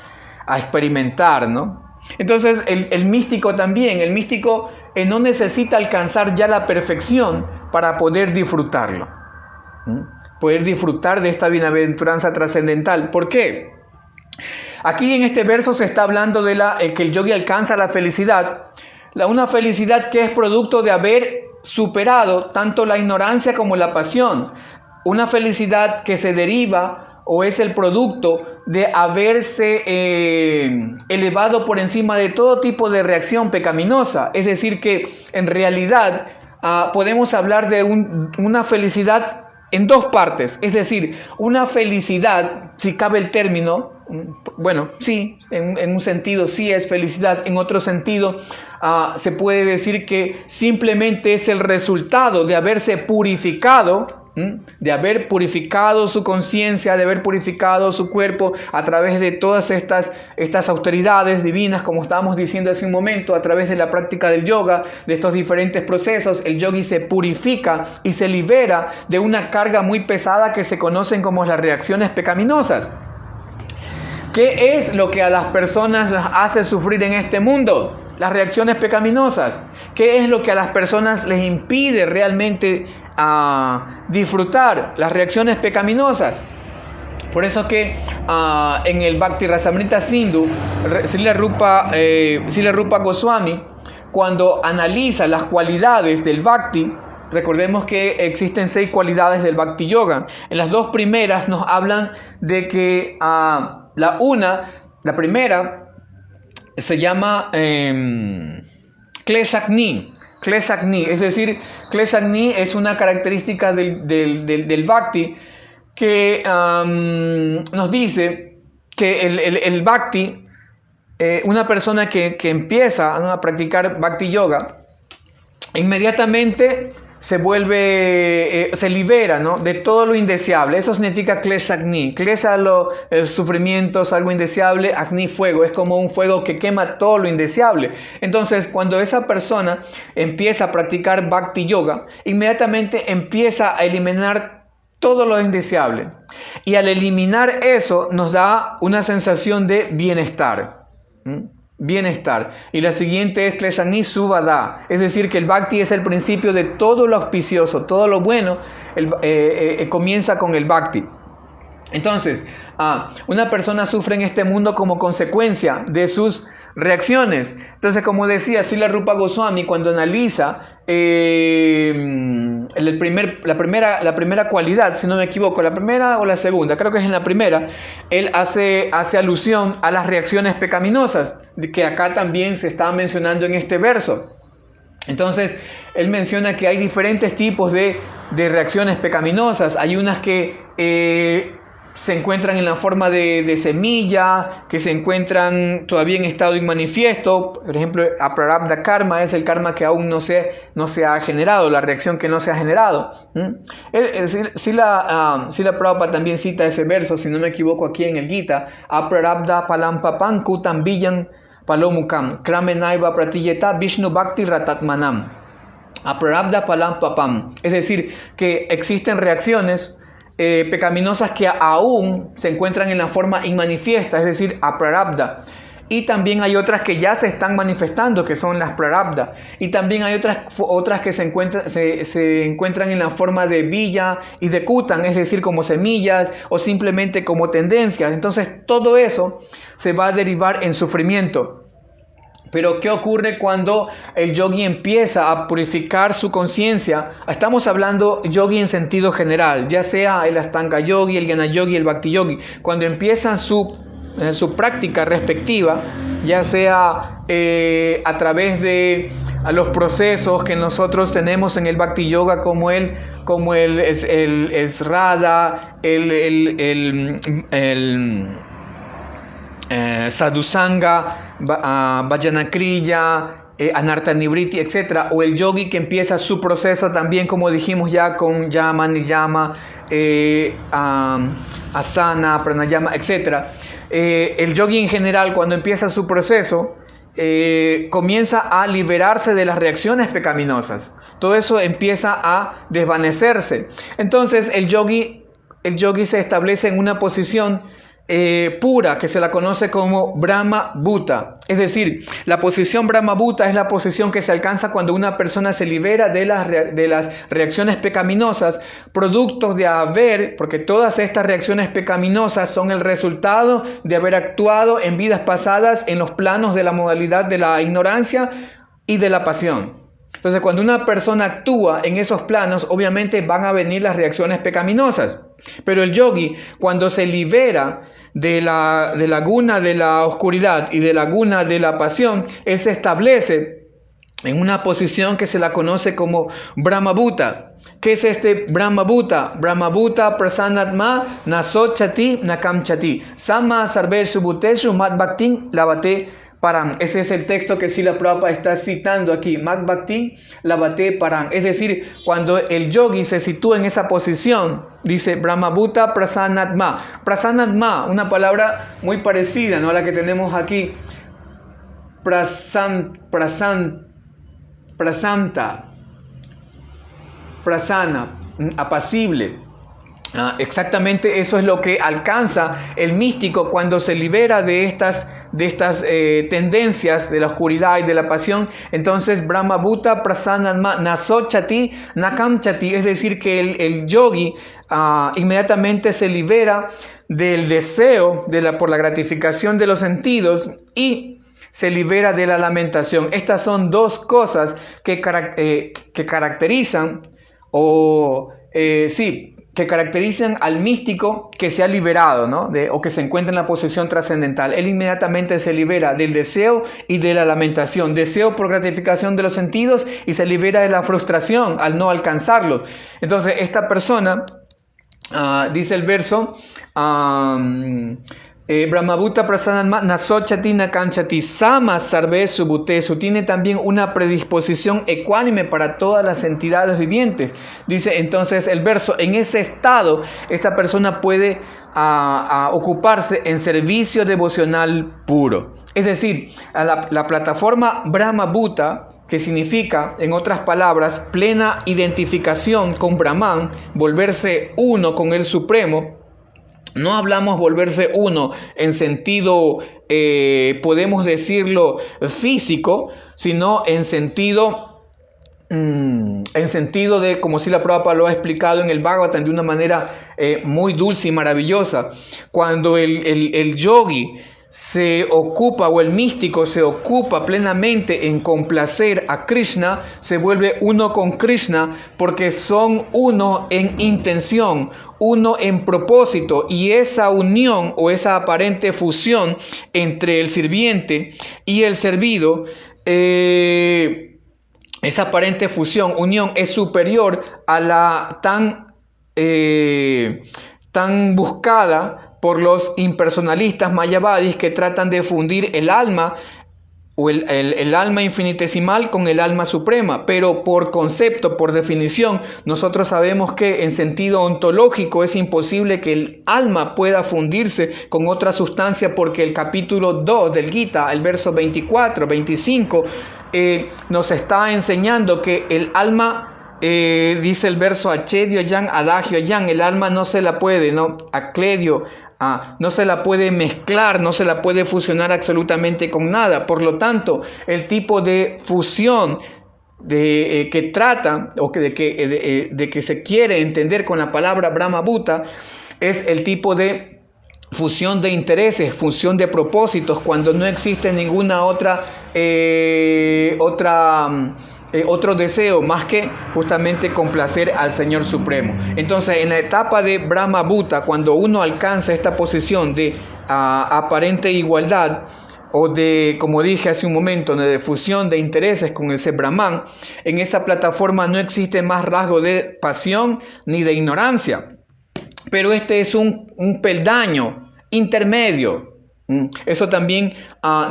a experimentar, ¿no? Entonces el místico también, no necesita alcanzar ya la perfección para poder disfrutarlo, poder disfrutar de esta bienaventuranza trascendental. ¿Por qué? Aquí en este verso se está hablando de que el yogi alcanza la felicidad, una felicidad que es producto de haber superado tanto la ignorancia como la pasión, una felicidad que se deriva o es el producto de haberse elevado por encima de todo tipo de reacción pecaminosa. Es decir, que en realidad podemos hablar de una felicidad en dos partes. Es decir, una felicidad, si cabe el término, bueno, sí, en un sentido sí es felicidad, en otro sentido se puede decir que simplemente es el resultado de haberse purificado, de haber purificado su conciencia, de haber purificado su cuerpo a través de todas estas austeridades divinas, como estábamos diciendo hace un momento, a través de la práctica del yoga, de estos diferentes procesos. El yogi se purifica y se libera de una carga muy pesada que se conocen como las reacciones pecaminosas. ¿Qué es lo que a las personas las hace sufrir en este mundo? Las reacciones pecaminosas. ¿Qué es lo que a las personas les impide realmente disfrutar? Las reacciones pecaminosas. Por eso que en el Bhakti Rasamrita Sindhu, Srila Rupa Goswami, cuando analiza las cualidades del Bhakti, recordemos que existen 6 cualidades del Bhakti Yoga. En las 2 primeras nos hablan de que la primera se llama Kleshagni. Kleshagni, es decir, Kleshagni es una característica del Bhakti que nos dice que el Bhakti, una persona que empieza a practicar Bhakti Yoga, inmediatamente se libera, ¿no? De todo lo indeseable. Eso significa Kleshagni. Klesha, el sufrimiento es algo indeseable, Agni, fuego. Es como un fuego que quema todo lo indeseable. Entonces, cuando esa persona empieza a practicar Bhakti Yoga, inmediatamente empieza a eliminar todo lo indeseable. Y al eliminar eso, nos da una sensación de bienestar. bienestar. Y la siguiente es Kleshani Subhada, es decir, que el Bhakti es el principio de todo lo auspicioso, todo lo bueno, comienza con el Bhakti. Entonces, una persona sufre en este mundo como consecuencia de sus reacciones. Entonces, como decía Srila Rupa Goswami, cuando analiza la primera cualidad, si no me equivoco, la primera o la segunda, creo que es en la primera, él hace alusión a las reacciones pecaminosas, que acá también se está mencionando en este verso. Entonces, él menciona que hay diferentes tipos de reacciones pecaminosas. Hay unas que se encuentran en la forma de semilla, que se encuentran todavía en estado inmanifiesto. Por ejemplo, aprarabdha karma es el karma que aún no se ha generado, la reacción que no se ha generado. Srila Prabhupada también cita ese verso, si no me equivoco, aquí en el Gita: aprarabdha palam papam kutam villam palomukam kramenaiva pratiyeta vishnu bhakti ratatmanam. Aprarabdha palam papam, es decir, que existen reacciones pecaminosas que aún se encuentran en la forma inmanifiesta, es decir, aprarabdha. Y también hay otras que ya se están manifestando, que son las prarabdha. Y también hay otras que se encuentran en la forma de villa y de kutan, es decir, como semillas o simplemente como tendencias. Entonces, todo eso se va a derivar en sufrimiento. Pero ¿qué ocurre cuando el yogi empieza a purificar su conciencia? Estamos hablando yogi en sentido general, ya sea el Astanga yogi, el Jnana yogi, el Bhakti yogi. Cuando empiezan su práctica respectiva, ya sea a través de los procesos que nosotros tenemos en el Bhakti yoga, como el Srada, Sadhusanga, Vajanakriya, Anartha Nivriti, etc. O el yogi que empieza su proceso también, como dijimos ya, con Yama, Niyama, Asana, Pranayama, etc. El yogi en general, cuando empieza su proceso, comienza a liberarse de las reacciones pecaminosas. Todo eso empieza a desvanecerse. Entonces el yogi se establece en una posición pura, que se la conoce como Brahma Bhuta. Es decir, la posición Brahma Bhuta es la posición que se alcanza cuando una persona se libera de las reacciones pecaminosas, productos de porque todas estas reacciones pecaminosas son el resultado de haber actuado en vidas pasadas en los planos de la modalidad de la ignorancia y de la pasión. Entonces, cuando una persona actúa en esos planos, obviamente van a venir las reacciones pecaminosas. Pero el yogi, cuando se libera de la guna de la oscuridad y de la guna de la pasión, él se establece en una posición que se la conoce como Brahma Bhuta. ¿Qué es este Brahma Bhuta? Brahma Bhuta prasannatma nasot chati nakam chati sama sarveshu bhuteshu mat bhaktin lavate param. Ese es el texto que Srila Prabhupada está citando aquí. Mat bhaktin lavate param. Es decir, cuando el yogi se sitúa en esa posición, dice Brahma Bhuta prasannatma. Prasannatma, una palabra muy parecida, ¿no?, a la que tenemos aquí. Prasana, apacible. Exactamente eso es lo que alcanza el místico cuando se libera de estas tendencias de la oscuridad y de la pasión. Entonces, Brahma Bhuta prasannatma nasot chati nakam chati, es decir, que el yogi inmediatamente se libera del deseo por la gratificación de los sentidos y se libera de la lamentación. Estas son dos cosas que caracterizan que caracterizan al místico que se ha liberado, ¿no?, o que se encuentra en la posición trascendental. Él inmediatamente se libera del deseo y de la lamentación. Deseo por gratificación de los sentidos y se libera de la frustración al no alcanzarlo. Entonces, esta persona, dice el verso, Brahma Bhuta prasannatma nasot chati nakam chati sama sarvesu bhutesu, tiene también una predisposición ecuánime para todas las entidades vivientes. Dice entonces el verso: en ese estado esta persona puede ocuparse en servicio devocional puro. Es decir, la plataforma Brahma Bhuta, que significa, en otras palabras, plena identificación con Brahman, volverse uno con el Supremo. No hablamos volverse uno en sentido, podemos decirlo, físico, sino en sentido de, como si la Prabhupada lo ha explicado en el Bhagavatam de una manera muy dulce y maravillosa. Cuando el yogi se ocupa, o el místico se ocupa plenamente en complacer a Krishna, se vuelve uno con Krishna, porque son uno en intención, uno en propósito, y esa unión o esa aparente fusión entre el sirviente y el servido, esa aparente fusión, unión, es superior a la tan buscada por los impersonalistas mayavadis, que tratan de fundir el alma o el alma infinitesimal con el alma suprema. Pero por concepto, por definición, nosotros sabemos que en sentido ontológico es imposible que el alma pueda fundirse con otra sustancia, porque el capítulo 2 del Gita, el verso 24, 25, nos está enseñando que el alma, dice el verso Achedio Yan, Adagio Yan, el alma no se la puede, no, Acledio, no se la puede mezclar, no se la puede fusionar absolutamente con nada. Por lo tanto, el tipo de fusión que trata, o de que se quiere entender con la palabra Brahma Bhuta, es el tipo de fusión de intereses, fusión de propósitos, cuando no existe ninguna otro deseo más que justamente complacer al Señor Supremo. Entonces, en la etapa de Brahma Bhuta, cuando uno alcanza esta posición de aparente igualdad, o de, como dije hace un momento, de fusión de intereses con ese Brahman, en esa plataforma no existe más rasgo de pasión ni de ignorancia. Pero este es un peldaño intermedio. Eso también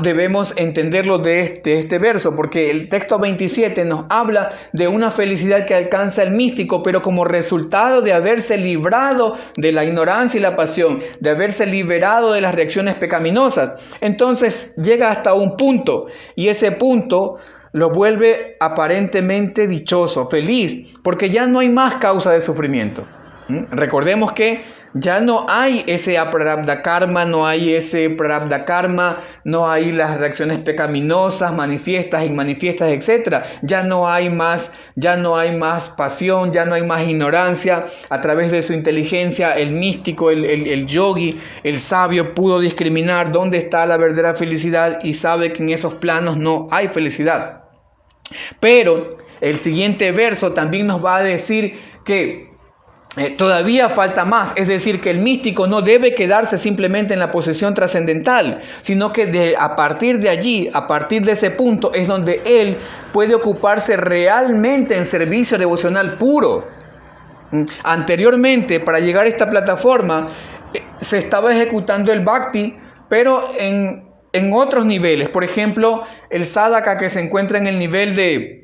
debemos entenderlo de este verso, porque el texto 27 nos habla de una felicidad que alcanza el místico, pero como resultado de haberse librado de la ignorancia y la pasión, de haberse liberado de las reacciones pecaminosas. Entonces llega hasta un punto, y ese punto lo vuelve aparentemente dichoso, feliz, porque ya no hay más causa de sufrimiento. Recordemos que ya no hay ese aprarabdha karma, no hay ese prarabdha karma, no hay las reacciones pecaminosas, manifiestas, inmanifiestas, etc. Ya no hay más pasión, ya no hay más ignorancia. A través de su inteligencia, el místico, el yogi, el sabio pudo discriminar dónde está la verdadera felicidad, y sabe que en esos planos no hay felicidad. Pero el siguiente verso también nos va a decir que todavía falta más, es decir, que el místico no debe quedarse simplemente en la posición trascendental, sino que a partir de allí, a partir de ese punto, es donde él puede ocuparse realmente en servicio devocional puro. Anteriormente, para llegar a esta plataforma, se estaba ejecutando el bhakti, pero en otros niveles. Por ejemplo, el sadhaka, que se encuentra en el nivel de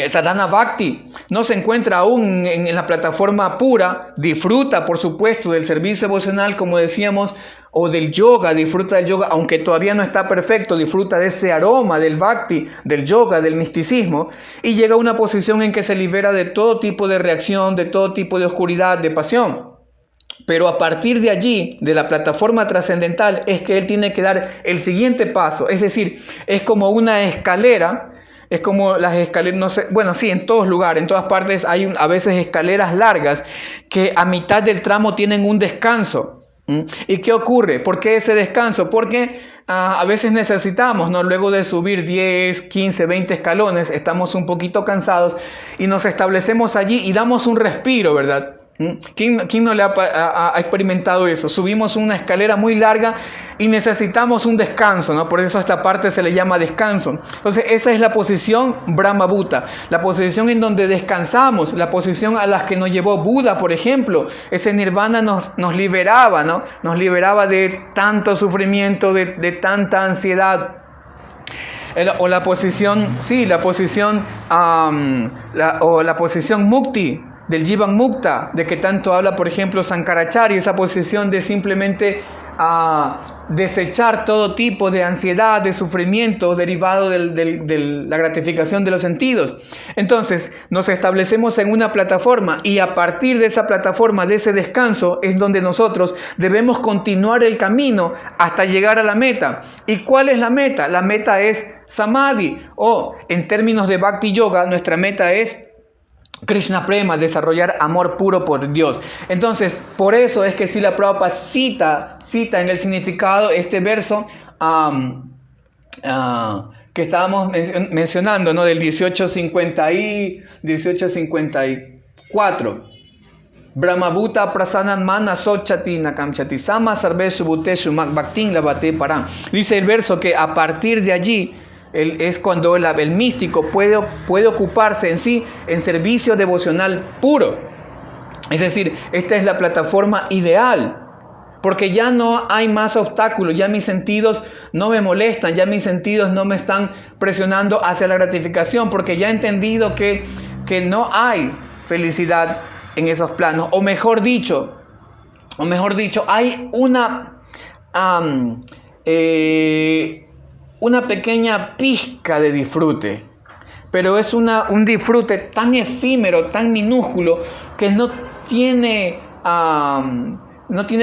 Sadhana Bhakti, no se encuentra aún en la plataforma pura, disfruta por supuesto del servicio devocional, como decíamos, o del yoga, disfruta del yoga, aunque todavía no está perfecto, disfruta de ese aroma del Bhakti, del yoga, del misticismo, y llega a una posición en que se libera de todo tipo de reacción, de todo tipo de oscuridad, de pasión. Pero a partir de allí, de la plataforma trascendental, es que él tiene que dar el siguiente paso, es decir, es como una escalera. Es como las escaleras, no sé, bueno, sí, en todos lugares, en todas partes hay a veces escaleras largas que a mitad del tramo tienen un descanso. ¿Y qué ocurre? ¿Por qué ese descanso? Porque a veces necesitamos, ¿no? Luego de subir 10, 15, 20 escalones, estamos un poquito cansados y nos establecemos allí y damos un respiro, ¿verdad? ¿Quién no le ha experimentado eso? Subimos una escalera muy larga y necesitamos un descanso, ¿no? Por eso a esta parte se le llama descanso. Entonces esa es la posición Brahma Bhuta, la posición en donde descansamos, la posición a la que nos llevó Buda, por ejemplo. Ese nirvana nos liberaba, ¿no? Nos liberaba de tanto sufrimiento, de tanta ansiedad. O la posición, sí, la posición Mukti, del Jivan Mukta, de que tanto habla, por ejemplo, Sankaracharya, esa posición de simplemente a desechar todo tipo de ansiedad, de sufrimiento derivado de la gratificación de los sentidos. Entonces, nos establecemos en una plataforma y a partir de esa plataforma, de ese descanso, es donde nosotros debemos continuar el camino hasta llegar a la meta. ¿Y cuál es la meta? La meta es Samadhi, o en términos de Bhakti Yoga, nuestra meta es Krishna Prema, desarrollar amor puro por Dios. Entonces, por eso es que Srila Prabhupada cita en el significado este verso que estábamos mencionando, ¿no? Del 1854. Brahmabhuta prasanan mana sochati nakamchati sama sarveshu bhuteshu bhaktin lavate param. Dice el verso que a partir de allí es cuando el místico puede ocuparse en sí en servicio devocional puro. Es decir, esta es la plataforma ideal, porque ya no hay más obstáculos, ya mis sentidos no me molestan, ya mis sentidos no me están presionando hacia la gratificación, porque ya he entendido que no hay felicidad en esos planos, o mejor dicho, hay una pequeña pizca de disfrute, pero es un disfrute tan efímero, tan minúsculo, que no tiene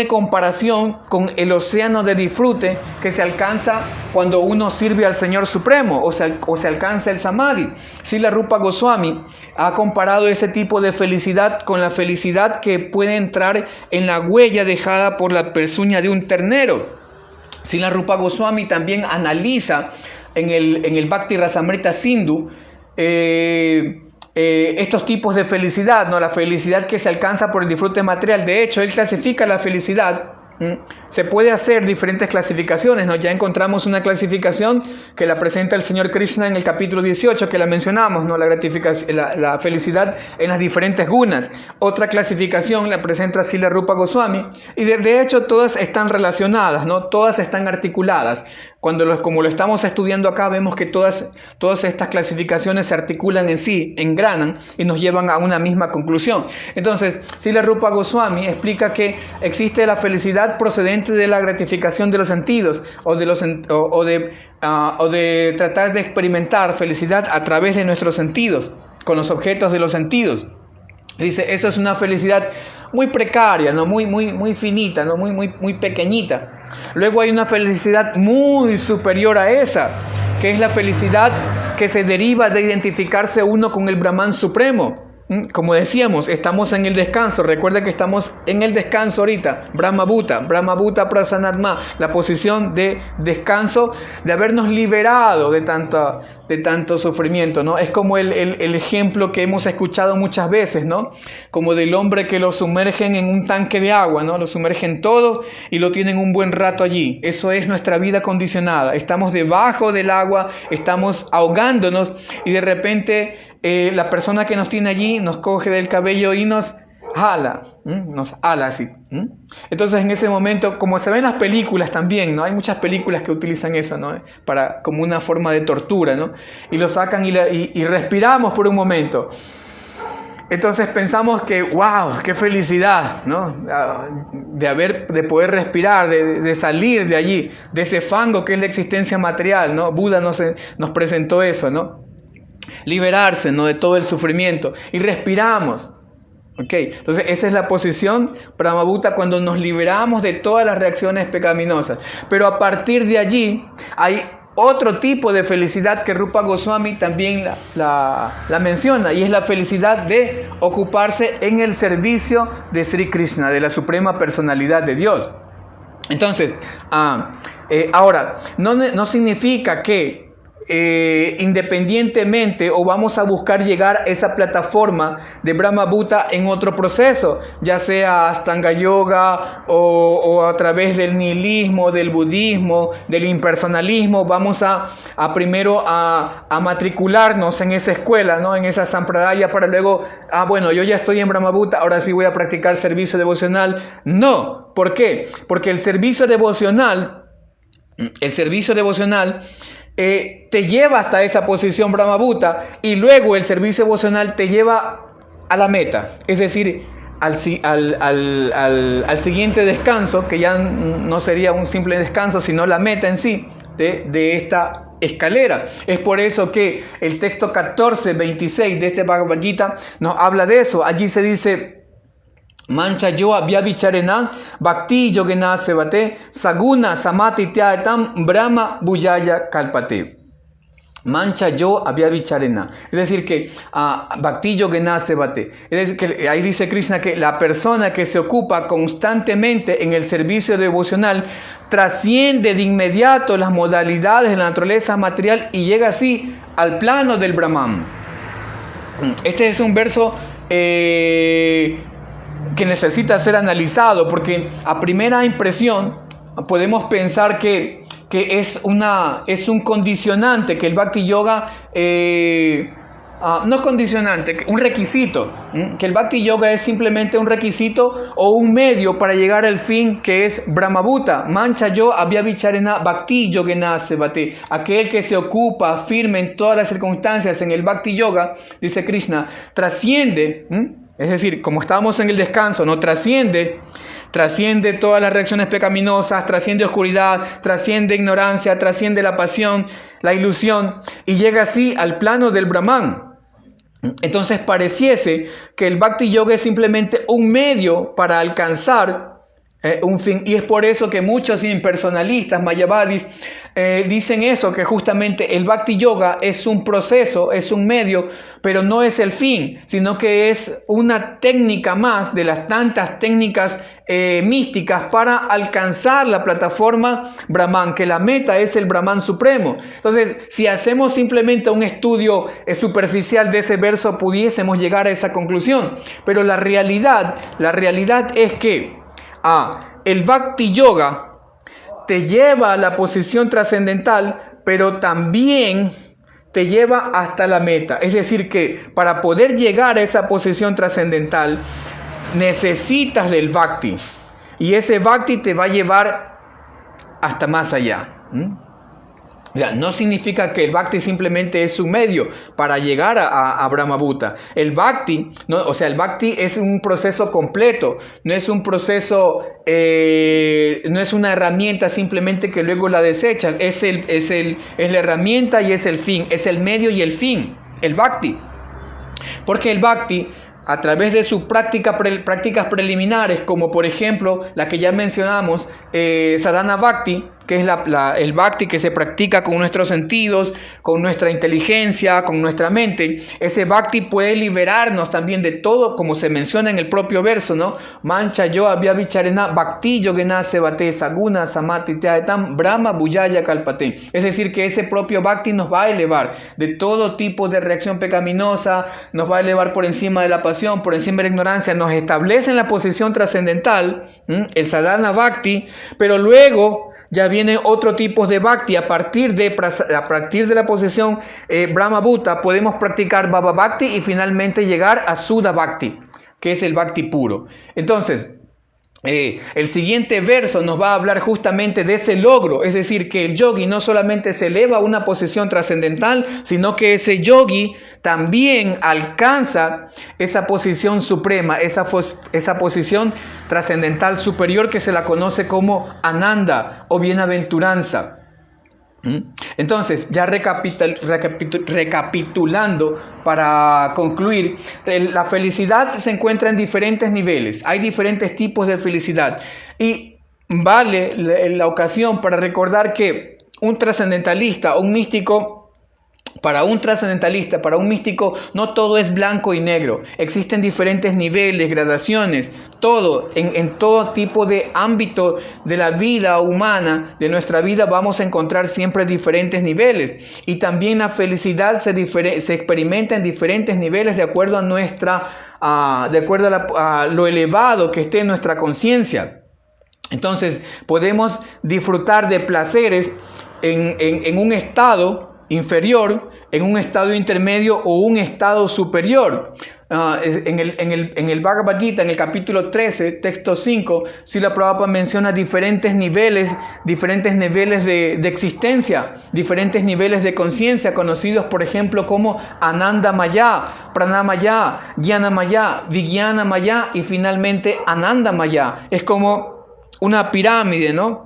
comparación con el océano de disfrute que se alcanza cuando uno sirve al Señor Supremo, o se alcanza el Samadhi. Srila Rupa Goswami ha comparado ese tipo de felicidad con la felicidad que puede entrar en la huella dejada por la pezuña de un ternero. Srila Rupa Goswami también analiza en el Bhakti Rasamrita Sindhu estos tipos de felicidad, ¿no? La felicidad que se alcanza por el disfrute material. De hecho, él clasifica la felicidad. Se puede hacer diferentes clasificaciones, ¿no? Ya encontramos una clasificación que la presenta el Señor Krishna en el capítulo 18, que la mencionamos, ¿no? La felicidad en las diferentes gunas. Otra clasificación la presenta Srila Rupa Goswami, y de hecho todas están relacionadas, ¿no? Todas están articuladas. Como lo estamos estudiando acá, vemos que todas estas clasificaciones se articulan en sí, engranan y nos llevan a una misma conclusión. Entonces, Srila Rupa Goswami explica que existe la felicidad procedente de la gratificación de los sentidos, o de tratar de experimentar felicidad a través de nuestros sentidos, con los objetos de los sentidos. Dice, eso es una felicidad muy precaria, ¿no? Muy finita, ¿no? Muy pequeñita. Luego hay una felicidad muy superior a esa, que es la felicidad que se deriva de identificarse uno con el Brahman Supremo. Como decíamos, estamos en el descanso. Recuerda que estamos en el descanso ahorita. Brahmabhuta prasanatma, la posición de descanso, de habernos liberado de tanto sufrimiento, ¿no? Es como el ejemplo que hemos escuchado muchas veces, ¿no? Como del hombre que lo sumergen en un tanque de agua, ¿no? Lo sumergen todo y lo tienen un buen rato allí. Eso es nuestra vida condicionada. Estamos debajo del agua, estamos ahogándonos, y de repente la persona que nos tiene allí nos coge del cabello y nos jala así. Entonces, en ese momento, como se ve en las películas también, ¿no? Hay muchas películas que utilizan eso, ¿no? Como una forma de tortura, ¿no? Y lo sacan y respiramos por un momento. Entonces pensamos que, wow, qué felicidad, ¿no? De poder respirar, de salir de allí, de ese fango que es la existencia material, ¿no? Buda nos presentó eso, ¿no? Liberarse, ¿no? De todo el sufrimiento, y respiramos. Okay. Entonces esa es la posición Brahmabhuta cuando nos liberamos de todas las reacciones pecaminosas. Pero a partir de allí hay otro tipo de felicidad que Rupa Goswami también la menciona, y es la felicidad de ocuparse en el servicio de Sri Krishna, de la suprema personalidad de Dios. Entonces, ahora, no significa que independientemente o vamos a buscar llegar a esa plataforma de Brahmabhuta en otro proceso, ya sea Astanga Yoga o a través del nihilismo, del budismo, del impersonalismo. Vamos primero a matricularnos en esa escuela, ¿no? En esa sampradaya, para luego, bueno, yo ya estoy en Brahmabhuta, ahora sí voy a practicar servicio devocional. No, ¿por qué? Porque el servicio devocional te lleva hasta esa posición Brahmabhuta, y luego el servicio devocional te lleva a la meta, es decir, al siguiente descanso, que ya no sería un simple descanso, sino la meta en sí de esta escalera. Es por eso que el texto 14:26 de este Bhagavad Gita nos habla de eso. Allí se dice: Mancha yo abhya vicharena bhakti yogena sevate saguna samati tyatam brahma bhujaya kalpate. Mancha yo abhya vicharena. Es decir, que bhakti yogena sevate. Es decir, que ahí dice Krishna que la persona que se ocupa constantemente en el servicio devocional trasciende de inmediato las modalidades de la naturaleza material y llega así al plano del Brahman. Este es un verso que necesita ser analizado, porque a primera impresión podemos pensar que es un condicionante, que el Bhakti Yoga, no es condicionante, un requisito, que el Bhakti Yoga es simplemente un requisito o un medio para llegar al fin, que es Brahmabhuta. Mancha yo abhya vicharena bhakti yogena sevate. Aquel que se ocupa firme en todas las circunstancias en el Bhakti Yoga, dice Krishna, trasciende, es decir, como estábamos en el descanso, no trasciende todas las reacciones pecaminosas, trasciende oscuridad, trasciende ignorancia, trasciende la pasión, la ilusión, y llega así al plano del Brahman. Entonces pareciese que el Bhakti Yoga es simplemente un medio para alcanzar un fin, y es por eso que muchos impersonalistas, mayavadis, dicen eso, que justamente el Bhakti Yoga es un proceso, es un medio, pero no es el fin, sino que es una técnica más de las tantas técnicas místicas para alcanzar la plataforma Brahman, que la meta es el Brahman supremo. Entonces, si hacemos simplemente un estudio superficial de ese verso, pudiésemos llegar a esa conclusión, pero la realidad es que el Bhakti Yoga te lleva a la posición trascendental, pero también te lleva hasta la meta. Es decir, que para poder llegar a esa posición trascendental, necesitas del Bhakti. Y ese Bhakti te va a llevar hasta más allá. No significa que el Bhakti simplemente es un medio para llegar a Brahmabhuta. El Bhakti, el Bhakti es un proceso completo, no es un proceso, no es una herramienta simplemente que luego la desechas. Es la herramienta y es el fin, es el medio y el fin, el Bhakti. Porque el Bhakti, a través de sus prácticas preliminares, como por ejemplo la que ya mencionamos, Sadhana Bhakti, que es el Bhakti que se practica con nuestros sentidos, con nuestra inteligencia, con nuestra mente. Ese Bhakti puede liberarnos también de todo, como se menciona en el propio verso, ¿no? Mancha yo abhya vicharena bhakti yogena sevate saguna samati tyatam brahma bhujaya kalpate. Es decir, que ese propio Bhakti nos va a elevar de todo tipo de reacción pecaminosa, nos va a elevar por encima de la pasión, por encima de la ignorancia, nos establece en la posición trascendental, el Sadhana Bhakti, pero luego ya vienen otro tipo de Bhakti. A partir de la posición Brahmabhuta podemos practicar Bhava Bhakti y finalmente llegar a Sudha Bhakti, que es el Bhakti puro. Entonces, el siguiente verso nos va a hablar justamente de ese logro, es decir, que el yogi no solamente se eleva a una posición trascendental, sino que ese yogi también alcanza esa posición suprema, esa posición trascendental superior, que se la conoce como Ananda o bienaventuranza. Entonces, ya recapitulando para concluir, la felicidad se encuentra en diferentes niveles, hay diferentes tipos de felicidad, y vale la ocasión para recordar que un trascendentalista, un místico, para un místico, no todo es blanco y negro. Existen diferentes niveles, gradaciones, todo, en todo tipo de ámbito de la vida humana, de nuestra vida, vamos a encontrar siempre diferentes niveles. Y también la felicidad se experimenta en diferentes niveles de acuerdo a lo elevado que esté en nuestra conciencia. Entonces, podemos disfrutar de placeres en un estado inferior, en un estado intermedio o un estado superior. En el Bhagavad Gita, en el capítulo 13, texto 5, Srila Prabhupada menciona diferentes niveles de existencia, diferentes niveles de conciencia, conocidos por ejemplo como Ananda Maya, Pranamaya, Jnana Maya, Vijnana Maya y finalmente Ananda Maya. Es como una pirámide, ¿no?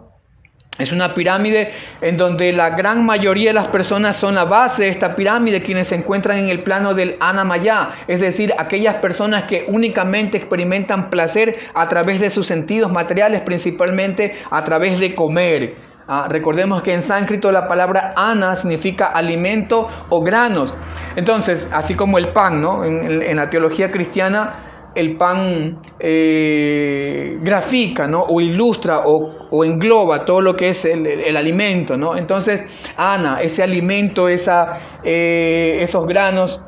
Es una pirámide en donde la gran mayoría de las personas son la base de esta pirámide, quienes se encuentran en el plano del Anamaya, es decir, aquellas personas que únicamente experimentan placer a través de sus sentidos materiales, principalmente a través de comer. Recordemos que en sánscrito la palabra ana significa alimento o granos. Entonces, así como el pan, ¿no? En la teología cristiana, el pan grafica, ¿no? O ilustra o engloba todo lo que es el alimento, ¿no? Entonces, ana, ese alimento, esos granos.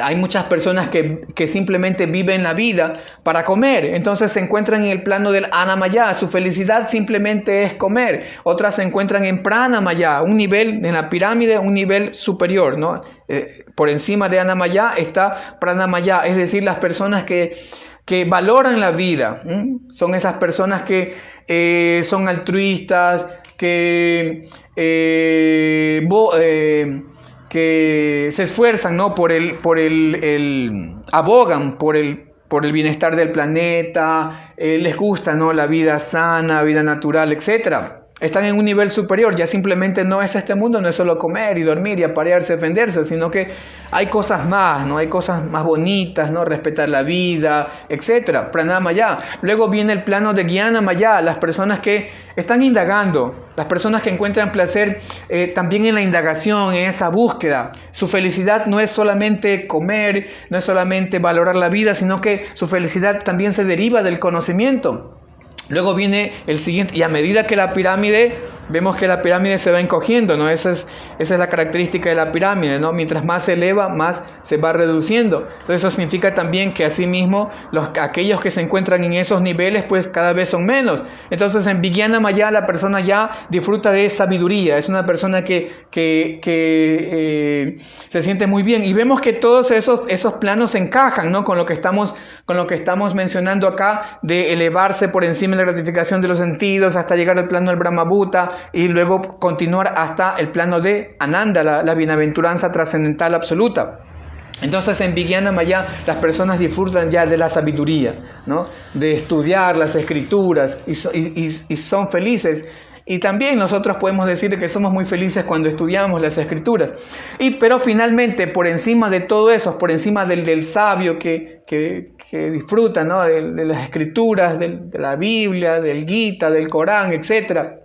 Hay muchas personas que simplemente viven la vida para comer. Entonces se encuentran en el plano del Anamaya. Su felicidad simplemente es comer. Otras se encuentran en Pranamaya, un nivel en la pirámide, un nivel superior, ¿no? Por encima de Anamaya está Pranamaya, es decir, las personas que valoran la vida. Son esas personas que son altruistas, que se esfuerzan, ¿no? Abogan por el bienestar del planeta, les gusta, ¿no? La vida sana, vida natural, etc. Están en un nivel superior, ya simplemente no es este mundo, no es solo comer y dormir y aparearse, defenderse, sino que hay cosas más, ¿no? Hay cosas más bonitas, ¿no? Respetar la vida, etc. Pranamaya. Luego viene el plano de Jnana Maya, las personas que están indagando, las personas que encuentran placer también en la indagación, en esa búsqueda. Su felicidad no es solamente comer, no es solamente valorar la vida, sino que su felicidad también se deriva del conocimiento. Luego viene el siguiente, y a medida que la pirámide, vemos que la pirámide se va encogiendo, ¿no? Esa es la característica de la pirámide, ¿no? Mientras más se eleva, más se va reduciendo. Entonces eso significa también que asimismo aquellos que se encuentran en esos niveles, pues cada vez son menos. Entonces en Vijnana Maya la persona ya disfruta de sabiduría, es una persona que se siente muy bien. Y vemos que todos esos planos encajan, ¿no? Con lo que estamos mencionando acá, de elevarse por encima de la gratificación de los sentidos hasta llegar al plano del Brahmabhuta y luego continuar hasta el plano de Ananda, la bienaventuranza trascendental absoluta. Entonces en Vijnana Maya las personas disfrutan ya de la sabiduría, ¿no? De estudiar las escrituras y son felices. Y también nosotros podemos decir que somos muy felices cuando estudiamos las escrituras. Pero finalmente, por encima de todo eso, por encima del sabio que disfruta, ¿no? de las escrituras, de la Biblia, del Gita, del Corán, etc.,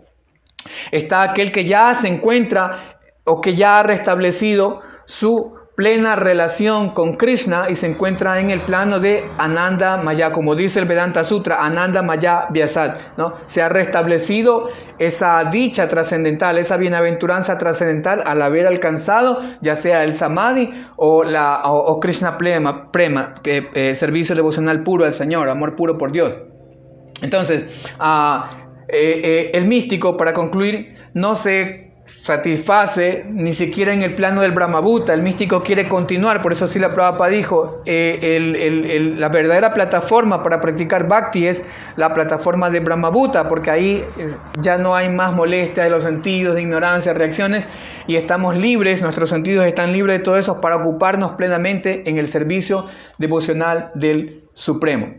está aquel que ya se encuentra o que ya ha restablecido su plena relación con Krishna y se encuentra en el plano de Ananda Maya, como dice el Vedanta Sutra, Ananda Maya Vyasat, ¿no? Se ha restablecido esa dicha trascendental, esa bienaventuranza trascendental al haber alcanzado ya sea el Samadhi o Krishna Prema, servicio devocional puro al Señor, amor puro por Dios. Entonces, el místico, para concluir, no se satisface ni siquiera en el plano del Brahmabhuta. El místico quiere continuar. Por eso Srila Prabhupada dijo, la verdadera plataforma para practicar Bhakti es la plataforma de Brahmabhuta, porque ahí ya no hay más molestia de los sentidos, de ignorancia, reacciones, y estamos libres, nuestros sentidos están libres de todo eso para ocuparnos plenamente en el servicio devocional del Supremo.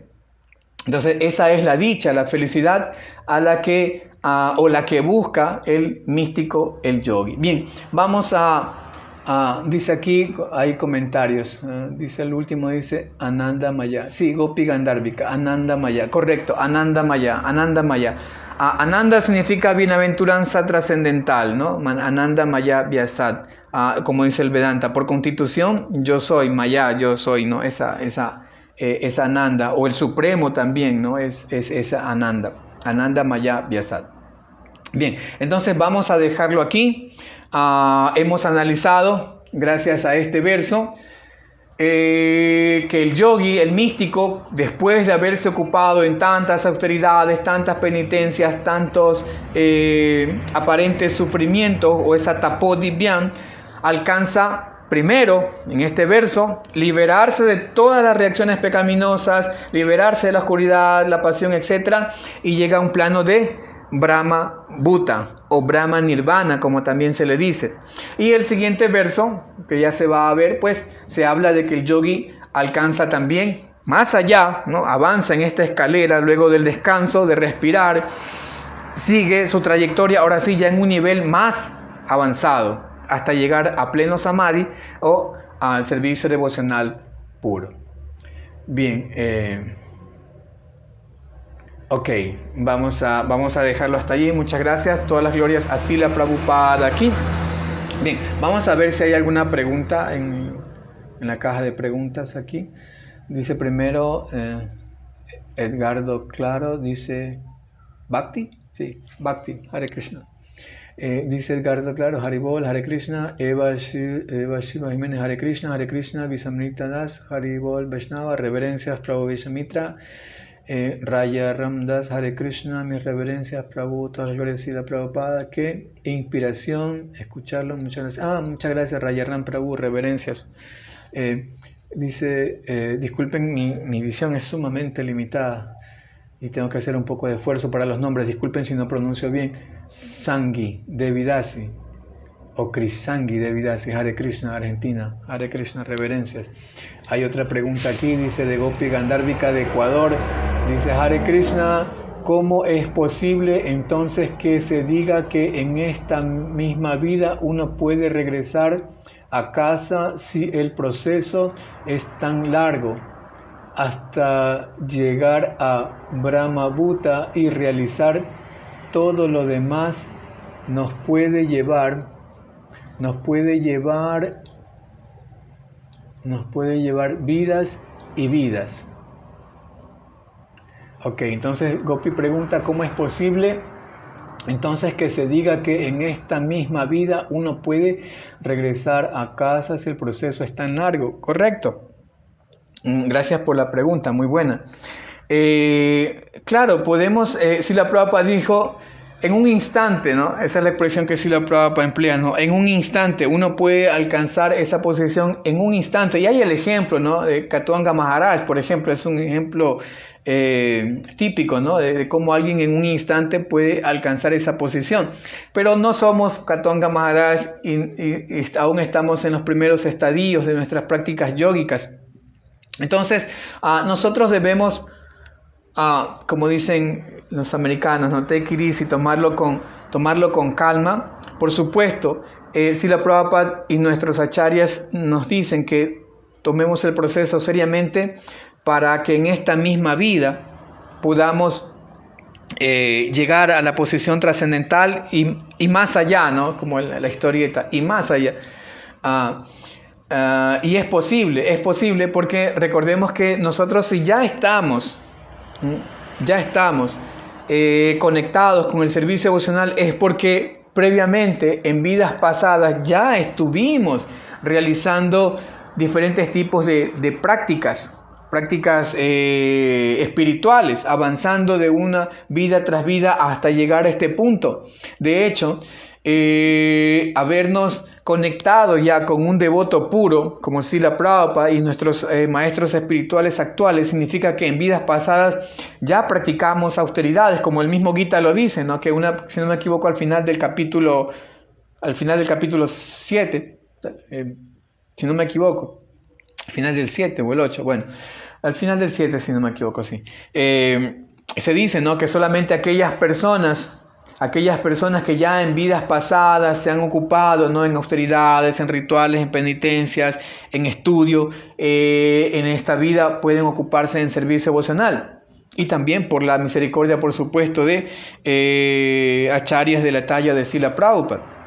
Entonces esa es la dicha, la felicidad a la que busca el místico, el yogi. Bien, vamos dice aquí, hay comentarios, dice el último, dice Ananda Maya, sí, Gopi Gandharvika, Ananda Maya, correcto, Ananda Maya, Ananda Maya. Ananda significa bienaventuranza trascendental, ¿no? Ananda Maya Vyasat, como dice el Vedanta, por constitución yo soy, Maya, yo soy, ¿no? Esa Ananda, o el Supremo también, ¿no? Es esa Ananda. Ananda Maya Vyasat. Bien, entonces vamos a dejarlo aquí. Hemos analizado, gracias a este verso, que el yogi, el místico, después de haberse ocupado en tantas austeridades, tantas penitencias, tantos aparentes sufrimientos, o esa tapodibhyam, alcanza primero, en este verso, liberarse de todas las reacciones pecaminosas, liberarse de la oscuridad, la pasión, etc. Y llega a un plano de Brahma Bhuta o Brahma Nirvana, como también se le dice. Y el siguiente verso, que ya se va a ver, pues se habla de que el yogi alcanza también más allá, ¿no? Avanza en esta escalera luego del descanso, de respirar, sigue su trayectoria, ahora sí, ya en un nivel más avanzado, hasta llegar a pleno samadhi o al servicio devocional puro. Bien, ok, vamos a dejarlo hasta allí. Muchas gracias. Todas las glorias a Srila Prabhupada aquí. Bien, vamos a ver si hay alguna pregunta en la caja de preguntas aquí. Dice primero Edgardo Claro, dice Bhakti. Sí, Bhakti, Hare Krishna. Dice Edgardo Claro, Haribol, Hare Krishna, Eva Shiva Jiménez, Hare Krishna, Visamrita Das, Haribol, Vaishnava, reverencias, Prabhu Vishamitra. Raya Ramdas, Hare Krishna, mis reverencias, Prabhu, todas las glorias de la Prabhupada. Qué inspiración escucharlo. Muchas gracias. Muchas gracias, Raya Ram Prabhu, reverencias. Dice, disculpen, mi visión es sumamente limitada y tengo que hacer un poco de esfuerzo para los nombres. Disculpen si no pronuncio bien. Sangi Devidasi o Krisangi Devidasi, Hare Krishna, Argentina. Hare Krishna, reverencias. Hay otra pregunta aquí, dice de Gopi Gandharvika de Ecuador. Dice Hare Krishna, ¿cómo es posible entonces que se diga que en esta misma vida uno puede regresar a casa si el proceso es tan largo hasta llegar a Brahma Bhuta y realizar todo lo demás? Nos puede llevar vidas y vidas. Ok, entonces Gopi pregunta, ¿cómo es posible entonces que se diga que en esta misma vida uno puede regresar a casa si el proceso es tan largo? Correcto. Gracias por la pregunta, muy buena. Claro, podemos, Srila Prabhupada dijo, en un instante, ¿no? Esa es la expresión que Srila Prabhupada emplea, ¿no? En un instante, uno puede alcanzar esa posición en un instante. Y hay el ejemplo, ¿no? De Katwanga Maharaj, por ejemplo, es un ejemplo típico, ¿no? De cómo alguien en un instante puede alcanzar esa posición. Pero no somos Katwanga Maharaj y aún estamos en los primeros estadios de nuestras prácticas yógicas. Entonces, nosotros debemos, como dicen los americanos, ¿no? Take it easy, tomarlo con calma. Por supuesto, Srila Prabhupada y nuestros acharyas nos dicen que tomemos el proceso seriamente para que en esta misma vida podamos llegar a la posición trascendental y más allá, ¿no? Como la historieta, y más allá. Y es posible porque recordemos que nosotros si ya estamos conectados con el servicio devocional es porque previamente en vidas pasadas ya estuvimos realizando diferentes tipos de prácticas espirituales, avanzando de una vida tras vida hasta llegar a este punto. De hecho, habernos conectado ya con un devoto puro como Srila Prabhupada y nuestros maestros espirituales actuales significa que en vidas pasadas ya practicamos austeridades, como el mismo Gita lo dice, ¿no? Que si no me equivoco, al final del capítulo 7, si no me equivoco, al final del 7 o el 8, bueno, al final del 7 si no me equivoco, sí, se dice, ¿no? Que solamente aquellas personas que ya en vidas pasadas se han ocupado, ¿no? En austeridades, en rituales, en penitencias, en estudio, en esta vida pueden ocuparse en servicio devocional. Y también por la misericordia, por supuesto, de acharyas de la talla de Srila Prabhupada.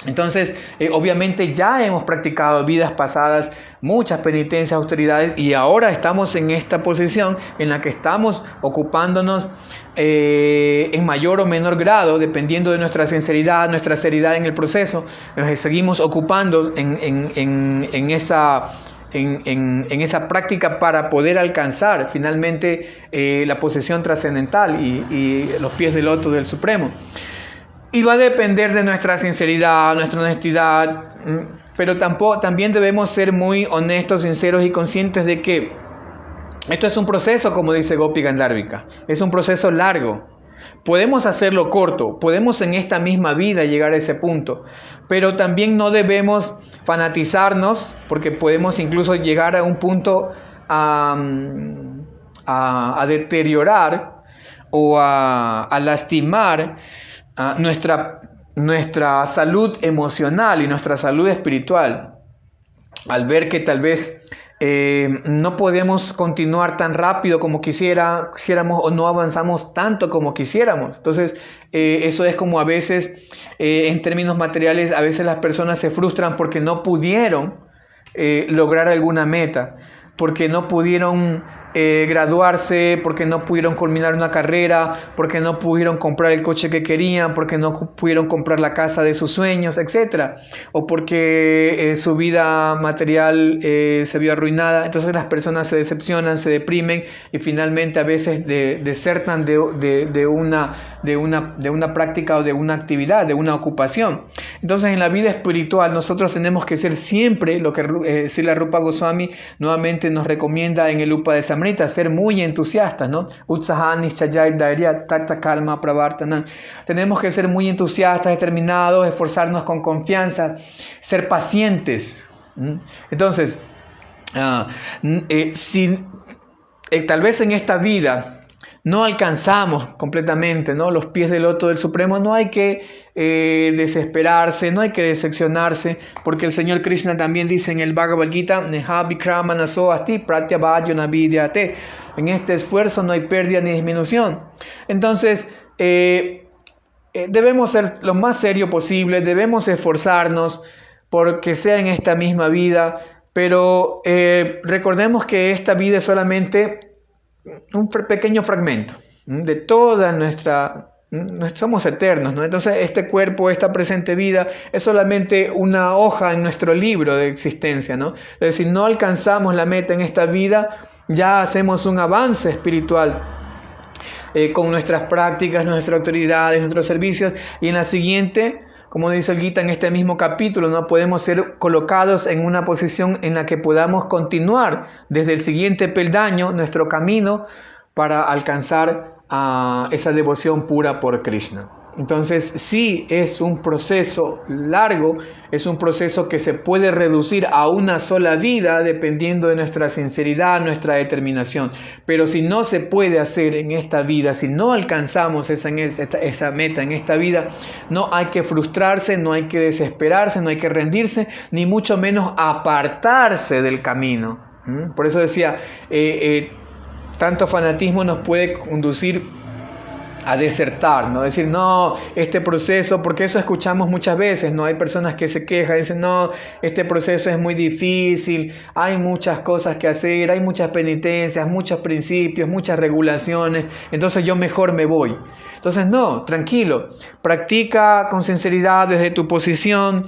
Entonces, obviamente ya hemos practicado vidas pasadas, muchas penitencias, austeridades, y ahora estamos en esta posición en la que estamos ocupándonos en mayor o menor grado, dependiendo de nuestra sinceridad, nuestra seriedad en el proceso. Nos seguimos ocupando en en esa práctica para poder alcanzar finalmente la posesión trascendental y los pies del loto del Supremo. Y va a depender de nuestra sinceridad, nuestra honestidad, pero también debemos ser muy honestos, sinceros y conscientes de que esto es un proceso, como dice Gopi Gandharvika, es un proceso largo. Podemos hacerlo corto, podemos en esta misma vida llegar a ese punto, pero también no debemos fanatizarnos, porque podemos incluso llegar a un punto a deteriorar o a lastimar nuestra salud emocional y nuestra salud espiritual, al ver que tal vez no podemos continuar tan rápido como quisiéramos o no avanzamos tanto como quisiéramos. Entonces, eso es como a veces, en términos materiales, a veces las personas se frustran porque no pudieron lograr alguna meta, porque no pudieron graduarse, porque no pudieron culminar una carrera, porque no pudieron comprar el coche que querían, porque no pudieron comprar la casa de sus sueños, etc. O porque su vida material se vio arruinada. Entonces las personas se decepcionan, se deprimen y finalmente a veces desertan de una práctica o de una actividad, de una ocupación. Entonces en la vida espiritual nosotros tenemos que ser siempre lo que Srila Rupa Goswami nuevamente nos recomienda en el Upadesa ser muy entusiastas, ¿no? Utsaha Nishchayai Dhairya Tata Kalma Pravartana. Tenemos que ser muy entusiastas, determinados, esforzarnos con confianza, ser pacientes. Entonces, tal vez en esta vida no alcanzamos completamente, ¿no?, los pies del loto del Supremo, no hay que desesperarse, no hay que decepcionarse, porque el Señor Krishna también dice en el Bhagavad Gita, Neha Vikramanaso Asti Pratyabhajyo Navidyate. En este esfuerzo no hay pérdida ni disminución. Entonces, debemos ser lo más serio posible, debemos esforzarnos porque sea en esta misma vida, pero recordemos que esta vida es solamente un pequeño fragmento de toda somos eternos, ¿no? Entonces este cuerpo, esta presente vida es solamente una hoja en nuestro libro de existencia, ¿no? Entonces si no alcanzamos la meta en esta vida, ya hacemos un avance espiritual con nuestras prácticas, nuestras autoridades, nuestros servicios, y en la siguiente, como dice el Gita en este mismo capítulo, no podemos ser colocados en una posición en la que podamos continuar desde el siguiente peldaño nuestro camino para alcanzar esa devoción pura por Krishna. Entonces sí es un proceso largo, es un proceso que se puede reducir a una sola vida dependiendo de nuestra sinceridad, nuestra determinación. Pero si no se puede hacer en esta vida, si no alcanzamos esa meta en esta vida, no hay que frustrarse, no hay que desesperarse, no hay que rendirse, ni mucho menos apartarse del camino. Por eso decía, tanto fanatismo nos puede conducir a desertar, ¿no? Decir, no, este proceso, porque eso escuchamos muchas veces, ¿no? Hay personas que se quejan, dicen, no, este proceso es muy difícil, hay muchas cosas que hacer, hay muchas penitencias, muchos principios, muchas regulaciones, entonces yo mejor me voy. Entonces, no, tranquilo, practica con sinceridad desde tu posición,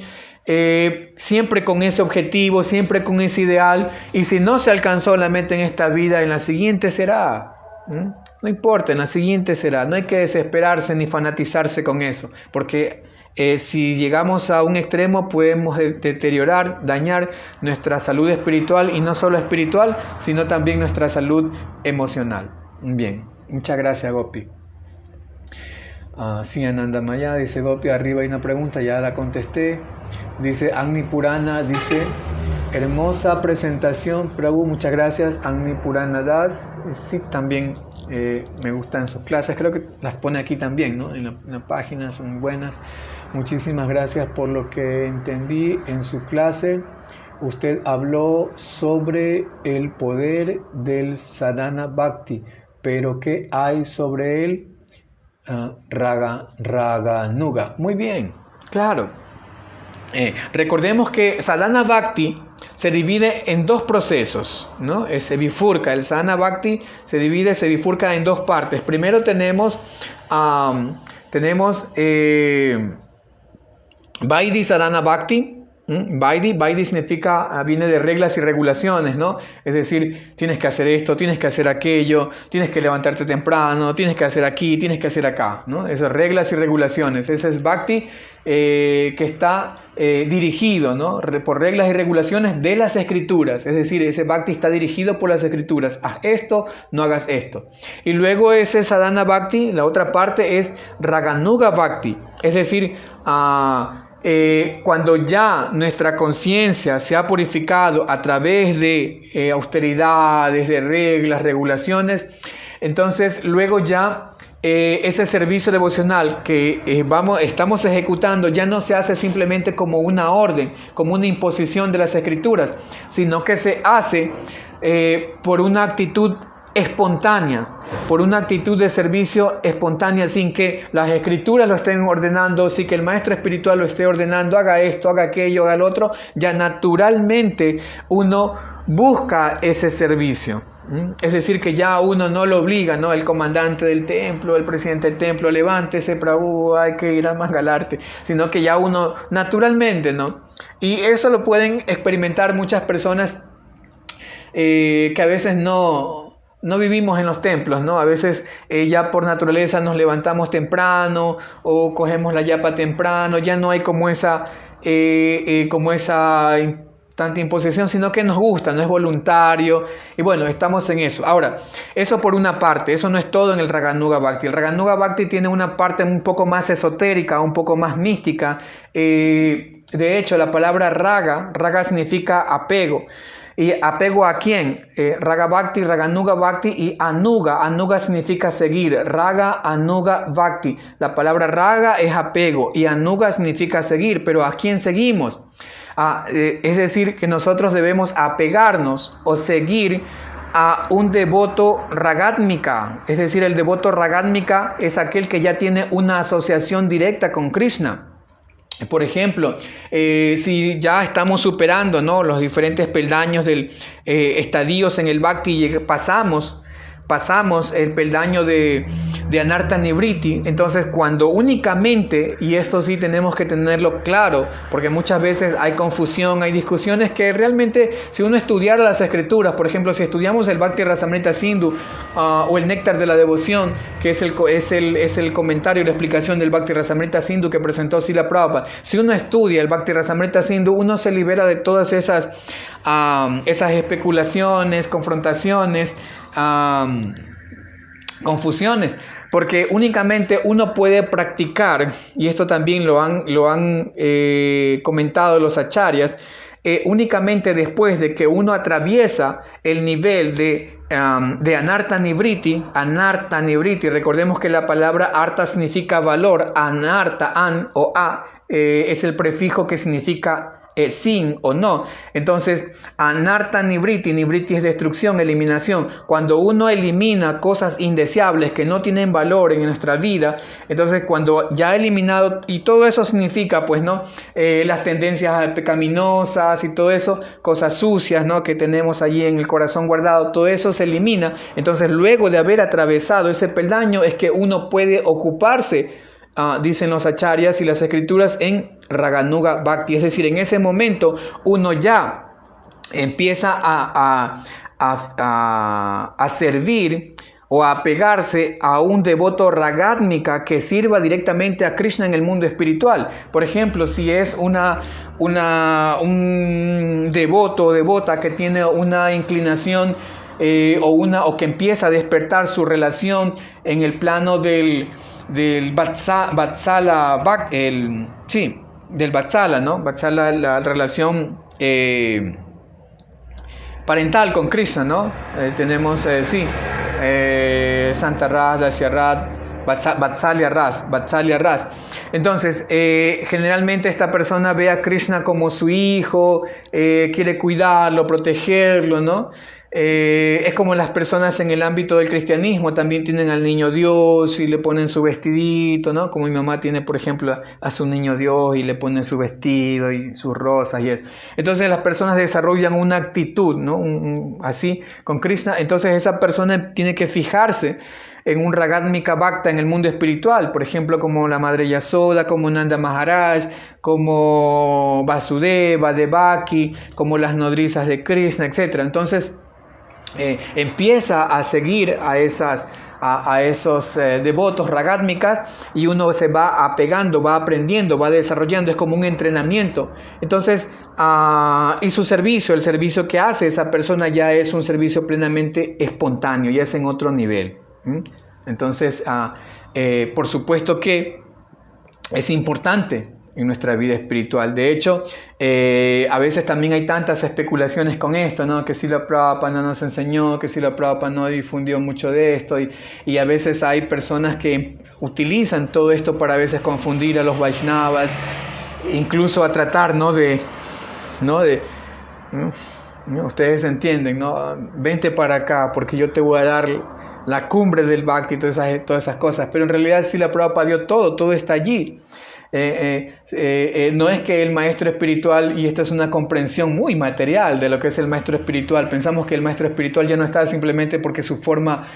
siempre con ese objetivo, siempre con ese ideal, y si no se alcanzó la meta en esta vida, en la siguiente será. No importa, en la siguiente será. No hay que desesperarse ni fanatizarse con eso, porque si llegamos a un extremo podemos deteriorar, dañar nuestra salud espiritual, y no solo espiritual, sino también nuestra salud emocional. Bien, muchas gracias, Gopi. Sí, Anandamaya, dice Gopi, arriba hay una pregunta, ya la contesté. Dice Agni Purana, dice, hermosa presentación, Prabhu, muchas gracias. Agni Purana Das, sí, también me gustan sus clases, creo que las pone aquí también, ¿no? En la página, son buenas. Muchísimas gracias por lo que entendí en su clase. Usted habló sobre el poder del Sadhana Bhakti, pero ¿qué hay sobre él? Raganuga. Muy bien, claro. Recordemos que Sadhana Bhakti se divide en dos procesos, ¿no? Se bifurca, el Sadhana Bhakti se bifurca en dos partes. Primero tenemos Vaidhi Sadhana Bhakti, Vaidhi significa, viene de reglas y regulaciones, ¿no? Es decir, tienes que hacer esto, tienes que hacer aquello, tienes que levantarte temprano, tienes que hacer aquí, tienes que hacer acá, ¿no? Esas reglas y regulaciones. Ese es Bhakti que está dirigido, ¿no? Por reglas y regulaciones de las escrituras. Es decir, ese Bhakti está dirigido por las escrituras. Haz esto, no hagas esto. Y luego ese Sadhana Bhakti, la otra parte es Raganuga Bhakti. Es decir, cuando ya nuestra conciencia se ha purificado a través de austeridades, de reglas, regulaciones, entonces luego ya ese servicio devocional que estamos ejecutando ya no se hace simplemente como una orden, como una imposición de las escrituras, sino que se hace por una actitud espontánea, por una actitud de servicio espontánea, sin que las escrituras lo estén ordenando, sin que el maestro espiritual lo esté ordenando, haga esto, haga aquello, haga el otro. Ya naturalmente uno busca ese servicio. Es decir, que ya uno no lo obliga, ¿no? El comandante del templo, el presidente del templo, levántese, Prabhu, hay que ir a Mangalarte, sino que ya uno naturalmente, ¿no? Y eso lo pueden experimentar muchas personas que a veces no vivimos en los templos, ¿no? A veces ya por naturaleza nos levantamos temprano o cogemos la yapa temprano, ya no hay como esa tanta imposición, sino que nos gusta, no es voluntario, y bueno, estamos en eso. Ahora, eso por una parte, eso no es todo en el Raganuga Bhakti. El Raganuga Bhakti tiene una parte un poco más esotérica, un poco más mística. De hecho, la palabra raga significa apego. ¿Y apego a quién? Raga Bhakti, Raganuga Bhakti y Anuga. Anuga significa seguir. Raga, Anuga, Bhakti. La palabra raga es apego y Anuga significa seguir. Pero ¿a quién seguimos? Es decir, que nosotros debemos apegarnos o seguir a un devoto ragátmica. Es decir, el devoto ragátmica es aquel que ya tiene una asociación directa con Krishna. Por ejemplo, si ya estamos superando, ¿no?, los diferentes peldaños del estadios en el Bhakti y pasamos el peldaño de Anarta Nivriti, entonces cuando únicamente, y esto sí tenemos que tenerlo claro, porque muchas veces hay confusión, hay discusiones que realmente si uno estudiara las escrituras, por ejemplo, si estudiamos el Bhakti Rasamrita Sindhu o el Néctar de la Devoción, que es el comentario y la explicación del Bhakti Rasamrita Sindhu que presentó Srila Prabhupada, si uno estudia el Bhakti Rasamrita Sindhu, uno se libera de todas esas especulaciones, confrontaciones, confusiones, porque únicamente uno puede practicar, y esto también lo han comentado los acharyas, únicamente después de que uno atraviesa el nivel de Anarta Nivriti. Anarta Nivriti, recordemos que la palabra arta significa valor, anarta, an o a, es el prefijo que significa sin o no. Entonces, Anarta Nivriti, Nivriti es destrucción, eliminación. Cuando uno elimina cosas indeseables que no tienen valor en nuestra vida, entonces cuando ya ha eliminado, y todo eso significa, pues, ¿no?, las tendencias pecaminosas y todo eso, cosas sucias, ¿no?, que tenemos allí en el corazón guardado, todo eso se elimina. Entonces, luego de haber atravesado ese peldaño, es que uno puede ocuparse, dicen los acharyas y las escrituras, en Raganuga Bhakti. Es decir, en ese momento uno ya empieza a servir o a apegarse a un devoto ragátmica que sirva directamente a Krishna en el mundo espiritual. Por ejemplo, si es un devoto o devota que tiene una inclinación o que empieza a despertar su relación en el plano del Vatsala, del Vatsala, ¿no? Vatsala, la relación parental con Krishna, ¿no? Tenemos, Santa Ras, Dasya Ras, Vatsalya Ras. Entonces, generalmente esta persona ve a Krishna como su hijo, quiere cuidarlo, protegerlo, ¿no? Es como las personas en el ámbito del cristianismo también tienen al niño Dios y le ponen su vestidito, ¿no? Como mi mamá tiene, por ejemplo, a su niño Dios y le ponen su vestido y sus rosas y eso. Entonces las personas desarrollan una actitud, ¿no? Así con Krishna. Entonces esa persona tiene que fijarse en un Ragatmika Bhakta en el mundo espiritual, por ejemplo, como la Madre Yasoda, como Nanda Maharaj, como Vasudeva, Devaki, como las nodrizas de Krishna, etc. Entonces, empieza a seguir a esos devotos ragátmicas y uno se va apegando, va aprendiendo, va desarrollando, es como un entrenamiento. Entonces, y su servicio, el servicio que hace esa persona ya es un servicio plenamente espontáneo, ya es en otro nivel. Entonces, por supuesto que es importante en nuestra vida espiritual. De hecho, a veces también hay tantas especulaciones con esto, ¿no? Que Srila Prabhupada no nos enseñó, que Srila Prabhupada no difundió mucho de esto, y a veces hay personas que utilizan todo esto para a veces confundir a los Vaishnavas, incluso a tratar, ¿no? Ustedes entienden, ¿no? Vente para acá porque yo te voy a dar la cumbre del Bhakti y todas esas cosas, pero en realidad Srila Prabhupada dio todo está allí. No es que el maestro espiritual, y esta es una comprensión muy material de lo que es el maestro espiritual, pensamos que el maestro espiritual ya no está simplemente porque su forma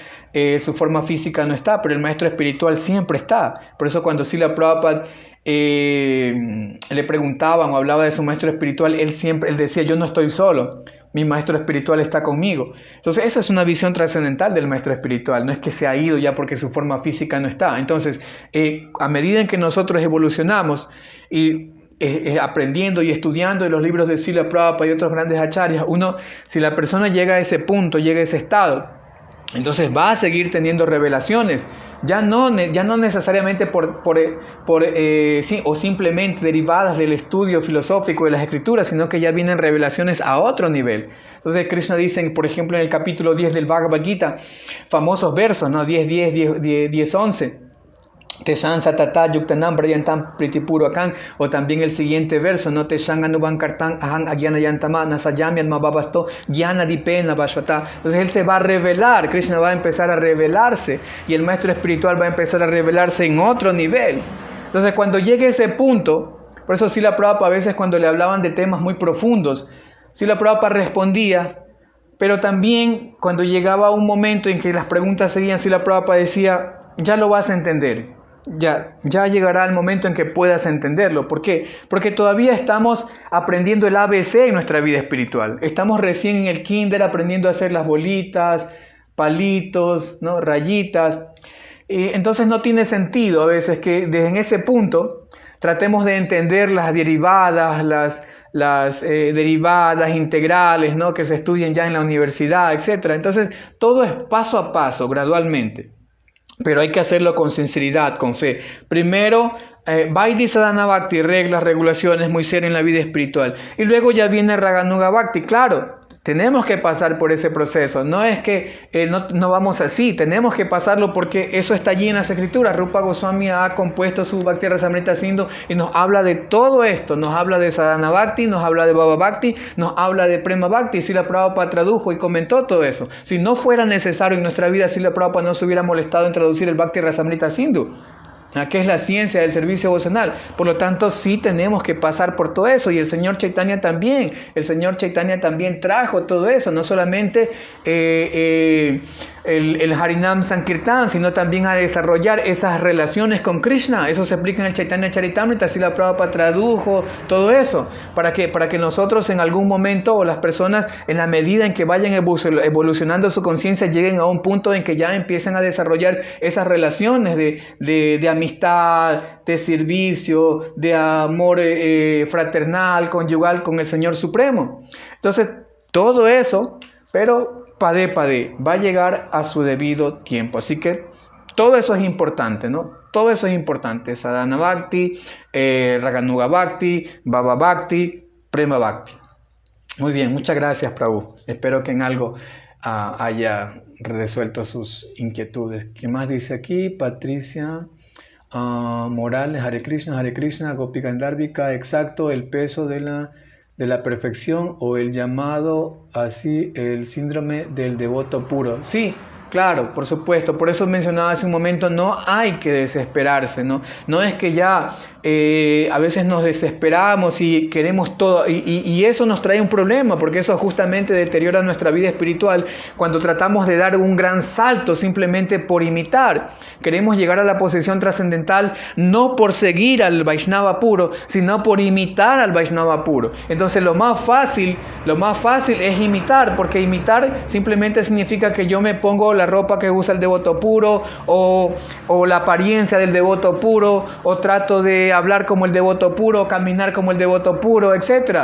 física no está, pero el maestro espiritual siempre está. Por eso cuando Srila Prabhupada le preguntaban o hablaba de su maestro espiritual, él decía: yo no estoy solo, mi maestro espiritual está conmigo. Entonces esa es una visión trascendental del maestro espiritual, no es que se ha ido ya porque su forma física no está. Entonces, a medida en que nosotros evolucionamos y aprendiendo y estudiando en los libros de Srila Prabhupada y otros grandes acharyas, si la persona llega a ese punto, llega a ese estado, entonces va a seguir teniendo revelaciones, ya no necesariamente sí, o simplemente derivadas del estudio filosófico de las escrituras, sino que ya vienen revelaciones a otro nivel. Entonces Krishna dice, por ejemplo, en el capítulo 10 del Bhagavad Gita, famosos versos, ¿no? 10:11. Teshan satata yuktanam brayantam pritipuro akan, o también el siguiente verso, no teshan anubankartan ahan agyanayantama nasayamyan mababasto gyanadipena vashvata. Entonces él se va a revelar, Krishna va a empezar a revelarse y el maestro espiritual va a empezar a revelarse en otro nivel. Entonces cuando llegue ese punto, por eso Srila Prabhupada a veces cuando le hablaban de temas muy profundos, Srila Prabhupada respondía, pero también cuando llegaba un momento en que las preguntas seguían, Srila Prabhupada decía: ya lo vas a entender. Ya llegará el momento en que puedas entenderlo. ¿Por qué? Porque todavía estamos aprendiendo el ABC en nuestra vida espiritual. Estamos recién en el kinder aprendiendo a hacer las bolitas, palitos, ¿no? Rayitas. Entonces no tiene sentido a veces que en ese punto tratemos de entender las derivadas, las derivadas integrales, ¿no? Que se estudian ya en la universidad, etc. Entonces todo es paso a paso, gradualmente. Pero hay que hacerlo con sinceridad, con fe. Primero, Vaidhi Sadhana Bhakti, reglas, regulaciones muy serias en la vida espiritual. Y luego ya viene Raganuga Bhakti. Claro, tenemos que pasar por ese proceso. No es que no vamos así, tenemos que pasarlo porque eso está allí en las escrituras. Rupa Goswami ha compuesto su Bhakti Rasamrita Sindhu y nos habla de todo esto. Nos habla de Sadhana Bhakti, nos habla de Bhava Bhakti, nos habla de Prema Bhakti. Srila Prabhupada tradujo y comentó todo eso. Si no fuera necesario en nuestra vida, Srila Prabhupada no se hubiera molestado en traducir el Bhakti Rasamrita Sindhu, que es la ciencia del servicio devocional. Por lo tanto, sí tenemos que pasar por todo eso. Y el Señor Chaitanya también. El Señor Chaitanya también trajo todo eso. No solamente el Harinam Sankirtan, sino también a desarrollar esas relaciones con Krishna. Eso se explica en el Chaitanya Charitamrita. Srila Prabhupada tradujo todo eso. Para que nosotros en algún momento, o las personas, en la medida en que vayan evolucionando su conciencia, lleguen a un punto en que ya empiecen a desarrollar esas relaciones de amistad, de servicio, de amor fraternal, conyugal con el Señor Supremo. Entonces, todo eso, pero padé, va a llegar a su debido tiempo. Así que todo eso es importante, ¿no? Todo eso es importante. Sadhana Bhakti, Raganuga Bhakti, Bhava Bhakti, Prema Bhakti. Muy bien, muchas gracias, Prabhu. Espero que en algo haya resuelto sus inquietudes. ¿Qué más dice aquí? Patricia Morales, Hare Krishna, Gopi Gandharvika, exacto, el peso de la de la perfección o el llamado así el síndrome del devoto puro. Sí, claro, por supuesto. Por eso mencionaba hace un momento, no hay que desesperarse, ¿no? No es que ya a veces nos desesperamos y queremos todo, y eso nos trae un problema, porque eso justamente deteriora nuestra vida espiritual cuando tratamos de dar un gran salto simplemente por imitar. Queremos llegar a la posición trascendental no por seguir al Vaishnava puro, sino por imitar al Vaishnava puro. Entonces lo más fácil es imitar, porque imitar simplemente significa que yo me pongo la ropa que usa el devoto puro o la apariencia del devoto puro, o trato de hablar como el devoto puro, caminar como el devoto puro, etc.,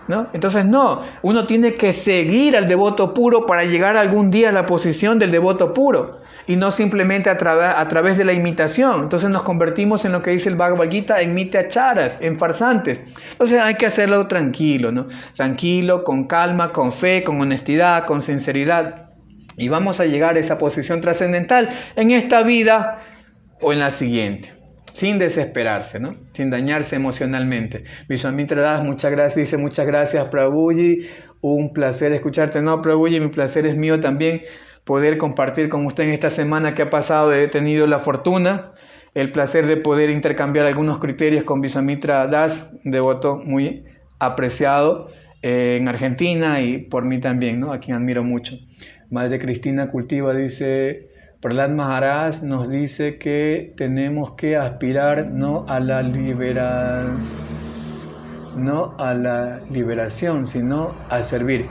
¿no? Entonces no, uno tiene que seguir al devoto puro para llegar algún día a la posición del devoto puro y no simplemente a través de la imitación. Entonces nos convertimos en lo que dice el Bhagavad Gita, en mityacharas, en farsantes. Entonces hay que hacerlo tranquilo, ¿no? Tranquilo, con calma, con fe, con honestidad, con sinceridad. Y vamos a llegar a esa posición trascendental en esta vida o en la siguiente, sin desesperarse, ¿no? Sin dañarse emocionalmente. Vishwamitra Das, muchas gracias, dice muchas gracias Prabhuji, un placer escucharte. No, Prabhuji, mi placer es mío también poder compartir con usted en esta semana que ha pasado. He tenido la fortuna, el placer de poder intercambiar algunos criterios con Vishwamitra Das, un devoto muy apreciado en Argentina y por mí también, ¿no? A quien admiro mucho. Madre Cristina Cultiva dice, Prahlad Maharaj nos dice que tenemos que aspirar no a la liberación, sino a servir.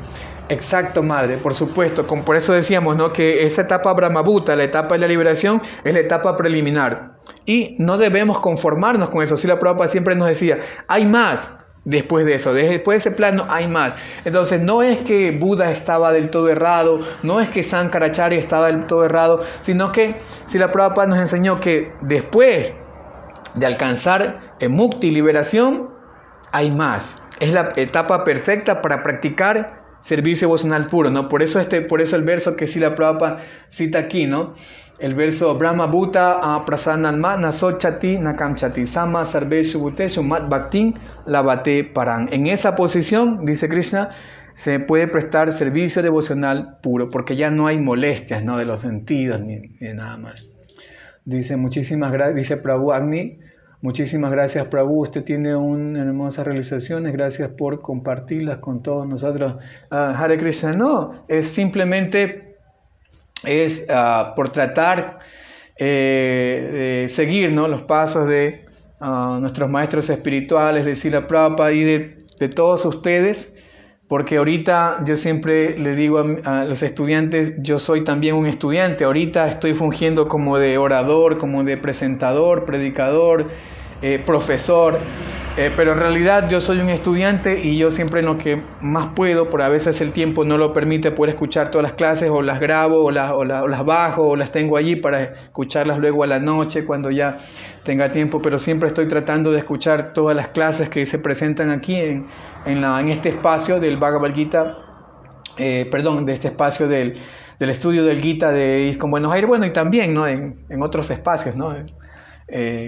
Exacto, Madre, por supuesto. Por eso decíamos, ¿no?, que esa etapa Brahmabhuta, la etapa de la liberación, es la etapa preliminar. Y no debemos conformarnos con eso. Srila Prabhupada siempre nos decía, hay más. Después de eso, después de ese plano hay más. Entonces no es que Buda estaba del todo errado, no es que Sankaracharya estaba del todo errado, sino que Srila Prabhupada nos enseñó que después de alcanzar mukti, liberación, hay más. Es la etapa perfecta para practicar servicio devocional puro, ¿no? Por eso el verso que Srila Prabhupada cita aquí, ¿no? El verso Brahmabhuta prasanalma nasochati nakamchati sama sarveshu bhuteshu mat bhaktin lavate paran. En esa posición, dice Krishna, se puede prestar servicio devocional puro, porque ya no hay molestias, ¿no?, de los sentidos ni nada más. Dice muchísimas gracias, dice Prabhu Agni, muchísimas gracias Prabhu, usted tiene hermosas realizaciones, gracias por compartirlas con todos nosotros. Hare Krishna, no, es simplemente por tratar de seguir, ¿no?, los pasos de nuestros maestros espirituales, de Srila Prabhupada y de todos ustedes, porque ahorita yo siempre le digo a los estudiantes, yo soy también un estudiante, ahorita estoy fungiendo como de orador, como de presentador, predicador, profesor, pero en realidad yo soy un estudiante y yo siempre en lo que más puedo, por a veces el tiempo no lo permite poder escuchar todas las clases, o las grabo, o las bajo, o las tengo allí para escucharlas luego a la noche cuando ya tenga tiempo, pero siempre estoy tratando de escuchar todas las clases que se presentan aquí en este espacio del Bhagavad Gita, de este espacio del estudio del Gita de ISKCON Buenos Aires, bueno, y también, ¿no?, en otros espacios, ¿no?,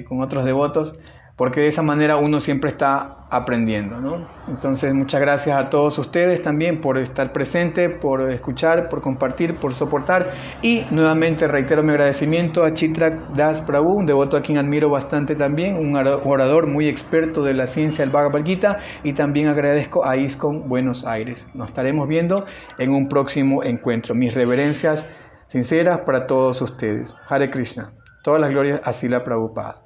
con otros devotos, porque de esa manera uno siempre está aprendiendo, ¿no? Entonces, muchas gracias a todos ustedes también por estar presente, por escuchar, por compartir, por soportar, y nuevamente reitero mi agradecimiento a Chitrak Das Prabhu, un devoto a quien admiro bastante también, un orador muy experto de la ciencia del Bhagavad Gita, y también agradezco a ISKCON Buenos Aires. Nos estaremos viendo en un próximo encuentro. Mis reverencias sinceras para todos ustedes. Hare Krishna. Todas las glorias a Srila Prabhupada.